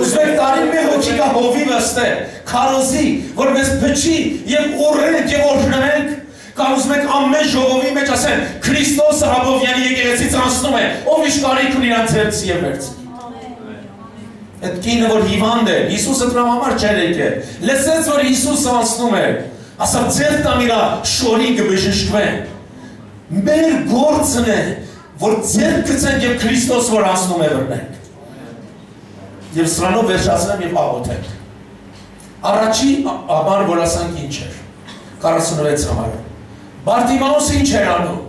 ուզում եք տարին մեր հոգի կա հովի վստե, քարոզի, որ մեզ փչի և ուռենք և օրհնենք, կամ ուզում եք ամեն ժողովի մեջ ասեն, Քրիստոսը Աբովյանի եկեղեցից անցնում է, ով իշխարիք ունի իրան ձեռքցի և վերցնի։ Այդ կինը, որ հիվանդ է, Հիսուսը դրա համար չէր եկել, լսեց, որ Հիսուսը անցնում է, ասավ ձեռք տամ իրա շորին կբժշկվեն։ Մեր գործն է, որ ձեռք գցենք և Քրիստոս, որ անցնում է բռնենք։ Եվ սրանով վերջացնեմ և աղոթենք։ Առաջի ամառը, որ ասանք ինչ էր, 46 համարը։ Բարտիմաուսը ինչ էր անում։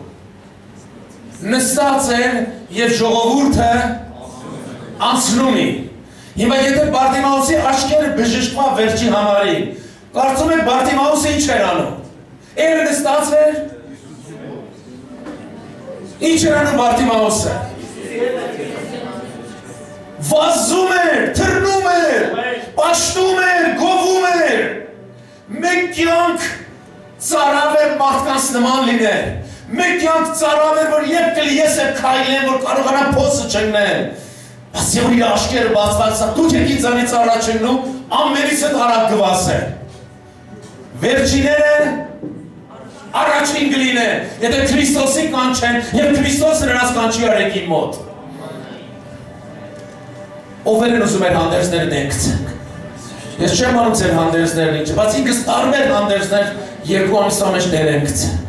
Նստած էր և ժողովուրդը անցնում է։ Հիմա եթե Բարտիմաուսի աչքերը բժշկվա վերջի համարին, կարծում եք Բարտիմաուսը ինչ էր անում։ Էլ նստած էր։ Ինչ էր անում Բարտիմաուսը։ Վազում էր, թռնում էր, պաշտում էր, գովում էր։ Մեկ կյանք ծարավ էր մարդկանց նման լիներ, մեկ կյանք ծարավ էր, որ երբ կլի ես եմ քայլեմ, որ կարողանամ փոսը չգնեմ, բայց և իր աշկերը բացվածա, դուք եք ինձանից առաջնում, ամենից հետ հարակ գվասեն, վերջիները առաջին գլինեն, եթե Քրիստոսի կանչեն, և Քրիստոսը նրանց կանչի արեք իմ մոտ, ովեր են ուզում էր հանդերձները դենքցենք, ես չեմ անում ձեր հանդերձներն ինչը, բայց ինքս տարբեր հանդերձներ երկու ամիսվա մեջ Տեր եմ գցել։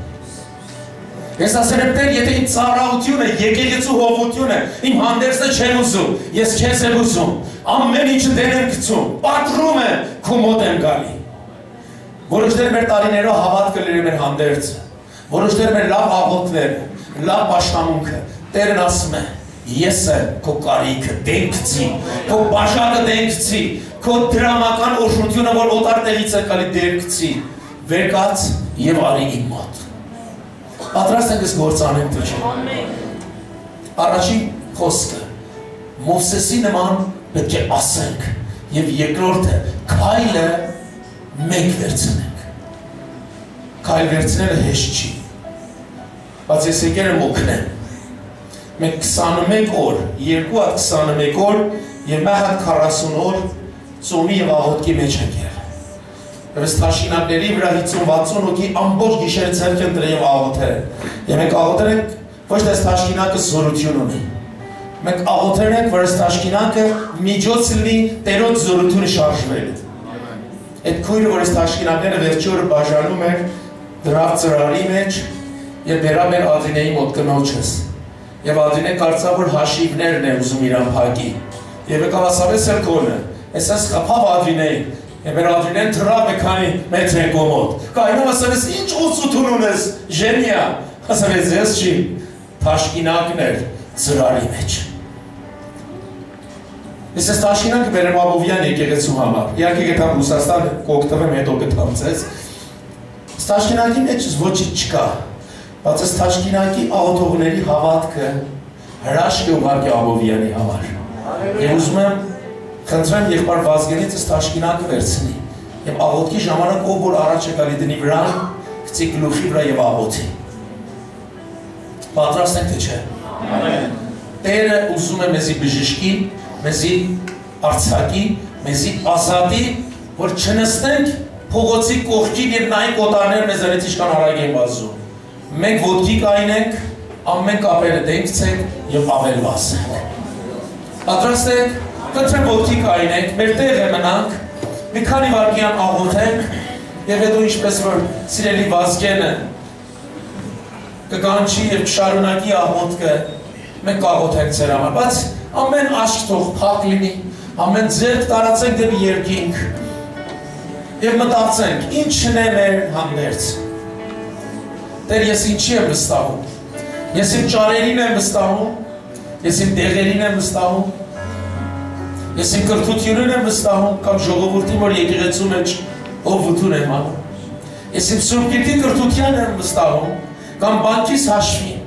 Ես ասել եմ Տեր, եթե իմ ծառայությունը, եկեղեցու հովությունը, իմ հանդերձը չեն ուզում, ես քեզ եմ ուզում, ամեն ինչը Տեր եմ գցում, պատռում եմ, քո մոտ եմ գալի։ Որոշներ մեր տարիներով հավատ կլինի մեր հանդերձը, որոշներ մեր լավ աղոթները, լավ պաշտամունքը, Տերն ասում է, ես եմ քո կարիքը դենքցի, քո բաժակը դենքցի, քո դրամական օրհնությունը, որ օտար տեղից է գալի դենքցի, վերկաց և արի իմ մոտ։ Պատրաստ ենք ես գործանենք թե չէ։ Առաջին խոսքը Մովսեսի նման պետք է ասենք և երկրորդը քայլը մենք վերցնենք։ Քայլ վերցնելը հեշտ չի, բայց ես եկել եմ օգնեմ։ Մենք 21 օր, 2 հատ 21 օր և 1 հատ 40 օր ծոմի և աղոթքի մեջ ենք եղել։ Ես թաշկինակների վրա 50-60 հոգի ամբողջ գիշեր ձեռք են դրել և աղոթել են։ Եվ մենք աղոթել ենք, ոչ թե այս թաշկինակը զորություն ունի։ Մենք աղոթել ենք, որ այս թաշկինակը միջոց լինի Տերոջ զորությունը շարժվելու։ Այդ քույրը, որ այս թաշկինակները վերջի օրը բաժանում էր դրավ ծրարի մեջ և բերավ մեր Ադրինեի մոտ կնոջս։ Եվ Ադրինեն կարծավ, որ հաշիվներն է ուզում իրան փակի։ Եվ եկավ ասավ, ես էլ քոնը, ես խփավ Ադրինեին, Եվ մեր ադրինեն թրավ է քանի մեթր են կոմոդ։ Կայնով ասավես ինչ ուսութուն ունես, ժենիա, ասավես ես չի, թաշկինակն էր ծրարի մեջ։ Ես ես թաշկինակը բերեմ Աբովյան եկեղեցու համար, իարքի գտամ Ռուսաստան կօգտվեմ հետո գտամ ձեզ, թաշկինակի մեջ ոչինչ չկա, բայց ես թաշկինակի աղոթողների հավատքը հրաշք է ուղարկի Աբովյանի համար։ Եվ ուզում եմ խնդրեմ եղբայր Վազգենից ես թաշկինակը վերցնի եւ աղոթքի ժամանակ ով որ առաջ է գալի դնի վրան, գցի գլուխի վրա եւ աղոթի։ Պատրաստ եք թե չէ։ Ամեն։ Տերը ուզում է մեզի բժշկի, մեզի արձակի, մեզի ազատի, որ չնստենք փողոցի կողքին եւ նայենք օտարները մեզանից ինչքան արագ են վազում։ Մենք ոտքի կայնենք, ամեն կապերը դենքցենք եւ ավելվասենք։ Պատրաստ եք։ Կտրեմ ոտքի կայնենք, մեր տեղը մնանք, մի քանի վարկյան աղոթենք և հետո ինչպես որ սիրելի Վազգենը կգանչի և կշարունակի աղոթքը, մենք կաղոթենք ձեր համար, բայց ամեն աշկ թող փակ լինի, ամեն ձեռք տարածենք դեպի երկինք և մտածենք, ինչն է մեր հանդերձ։ Տեր, ես ինչի եմ վստահում, ես իմ ճարերին եմ վստահում, ես իմ դեղերին եմ վստահում, ես իմ կրթությունն եմ վստահում կամ ժողովրդի որ եկեղեցու մեջ ով ութուն եմ անում։ Ես իմ Սուրբ Գիրքի կրթության եմ վստահում կամ բանկիս հաշվին։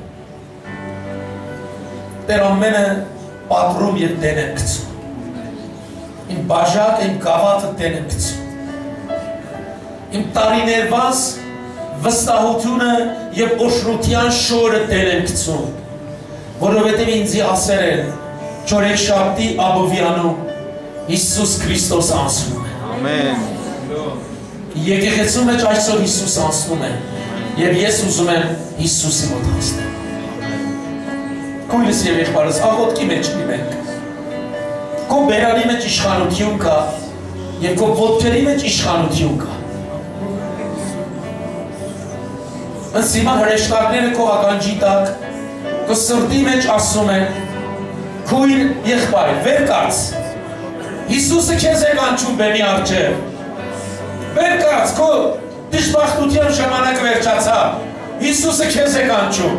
Տեր ամենը պատռում և դեն եմ գցում։ Իմ բաժակ, իմ գավաթը դեն եմ գցում։ Իմ տարիներվազ վստահությունը և օշրության շորը դեն եմ գցում, որովհետև ինձի ասեր են Չորեքշաբթի Աբովյանում Հիսուս Քրիստոս անցնում է։ Ամեն։ Եկեղեցու մեջ այսօր Հիսուս անցնում է և ես ուզում եմ Հիսուսի մոտ հասնել։ Քույրս և եղբայրս աղոթքի մեջ լինենք։ Քո բերանի մեջ իշխանություն կա և քո ոտքերի մեջ իշխանություն կա։ Ըստ հիմա հրեշտակները քո ականջի տակ, քո սրտի մեջ ասում են Քույր եղբայր, վեր կաց, Հիսուսը քեզ է կանչում բեմի առջև, վեր կաց, քո դժբախտության ժամանակը վերջացավ, Հիսուսը քեզ է կանչում,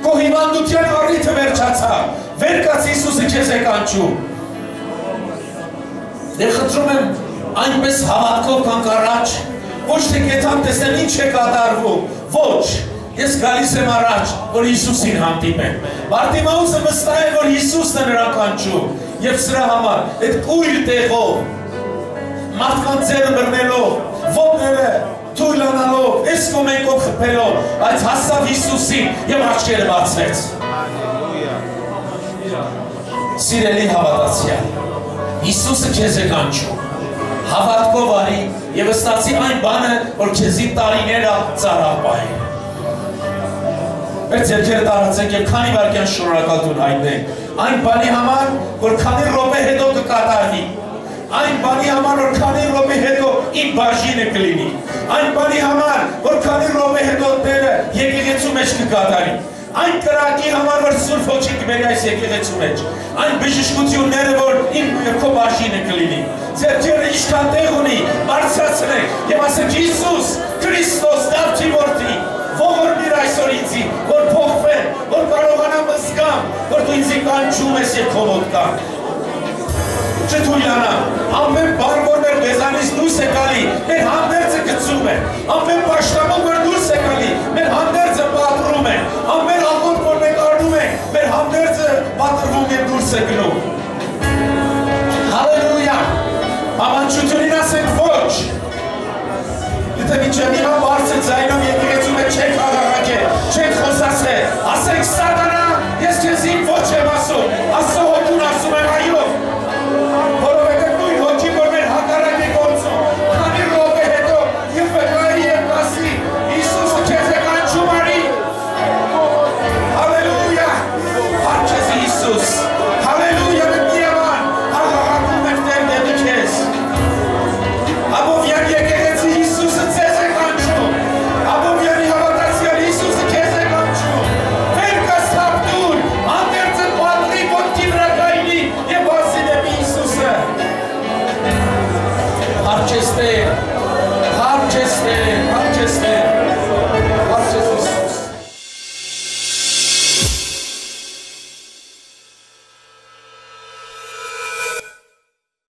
քո հիվանդության առիթը վերջացավ, վեր կաց, Հիսուսը քեզ է կանչում։ Դե խնդրում եմ այնպես հավատքով կանք առաջ, ոչ թե կեթան տեսնեմ ինչ է կատարվում, ոչ, ես գալիս եմ առաջ, որ Հիսուսին հանդիպեմ։ Բարտիմեոսը վստահ է, որ Հիսուսն է նրան կանչում, եւ սրա համար այդ կույր տեղով, մարդկանց ձեռը բռնելով, ոտները թույլանալով, այս կոմենքով խփելով, այդ հասավ Հիսուսին եւ աչքերը բացվեց։ Սիրելի հավատացյալ, Հիսուսը քեզ է կանչում, հավատքով արի եւ ստացի այն բանը, որ քեզի տարիները ծառավ պահել։ Մեր ձեռքերը տարածենք և քանի վարկյան շնորհակալություն հայտնենք այն բանի համար, որ քանի րոպե հետո կկատարվի, այն բանի համար, որ քանի րոպե հետո իմ բաժինը կլինի, այն բանի համար, որ քանի րոպե հետո Տերը եկեղեցու մեջ կկատարի, այն կրակի համար, որ Սուրբ Հոգին կբերի այս եկեղեցու մեջ, այն բժշկությունները, որ իմ քո բաժինը կլինի, ձեռքերը ինչքան տեղ ունի, բարձրացնենք և ասենք Հիսուս Քրիստոս Դավթի որդի, ողորմիր այսօր ինձի, որ փոխվեմ, որ կարողանամ զգամ, որ դու ինձի կանչում ես և քո մոտ կան։ Չթույլանամ, ամեն բան, որ մեր մեզանից դուրս է գալի, մեր հանդերձը գցում է, ամեն պաշտամով, որ դուրս է գալի, մեր հանդերձը պատռում է, ամեն աղոթք, որ մենք արնում ենք, մեր հանդերձը պատռվում և դուրս է գնում։ Հալելույա, ամանչությունին ասենք ոչ, Եթե մինչև հիմա բարձր ձայնով եկեղեցու մեջ չեք հաղթակել, չեք խոսացել, ասեք սատանա, ես քեզ իմ ոչ եմ ասում, Աստծո հոգուն ասում եմ այո, որովհետև նույն հոգին, որ մեր հակառակ է գործում, քանի րոպե հետո եւ վկայի եւ ասի, Հիսուսը քեզ է կանչում արի։ Հալելույա, հարցես Հիսուս, հալելույա դեպիավան, հաղթակում եք Տեր դեպի քեզ։ Աբովյան եկեղեցի Հիսուսը ձեզ է կանչում, Աբովյանի հավատացյալ Տեր։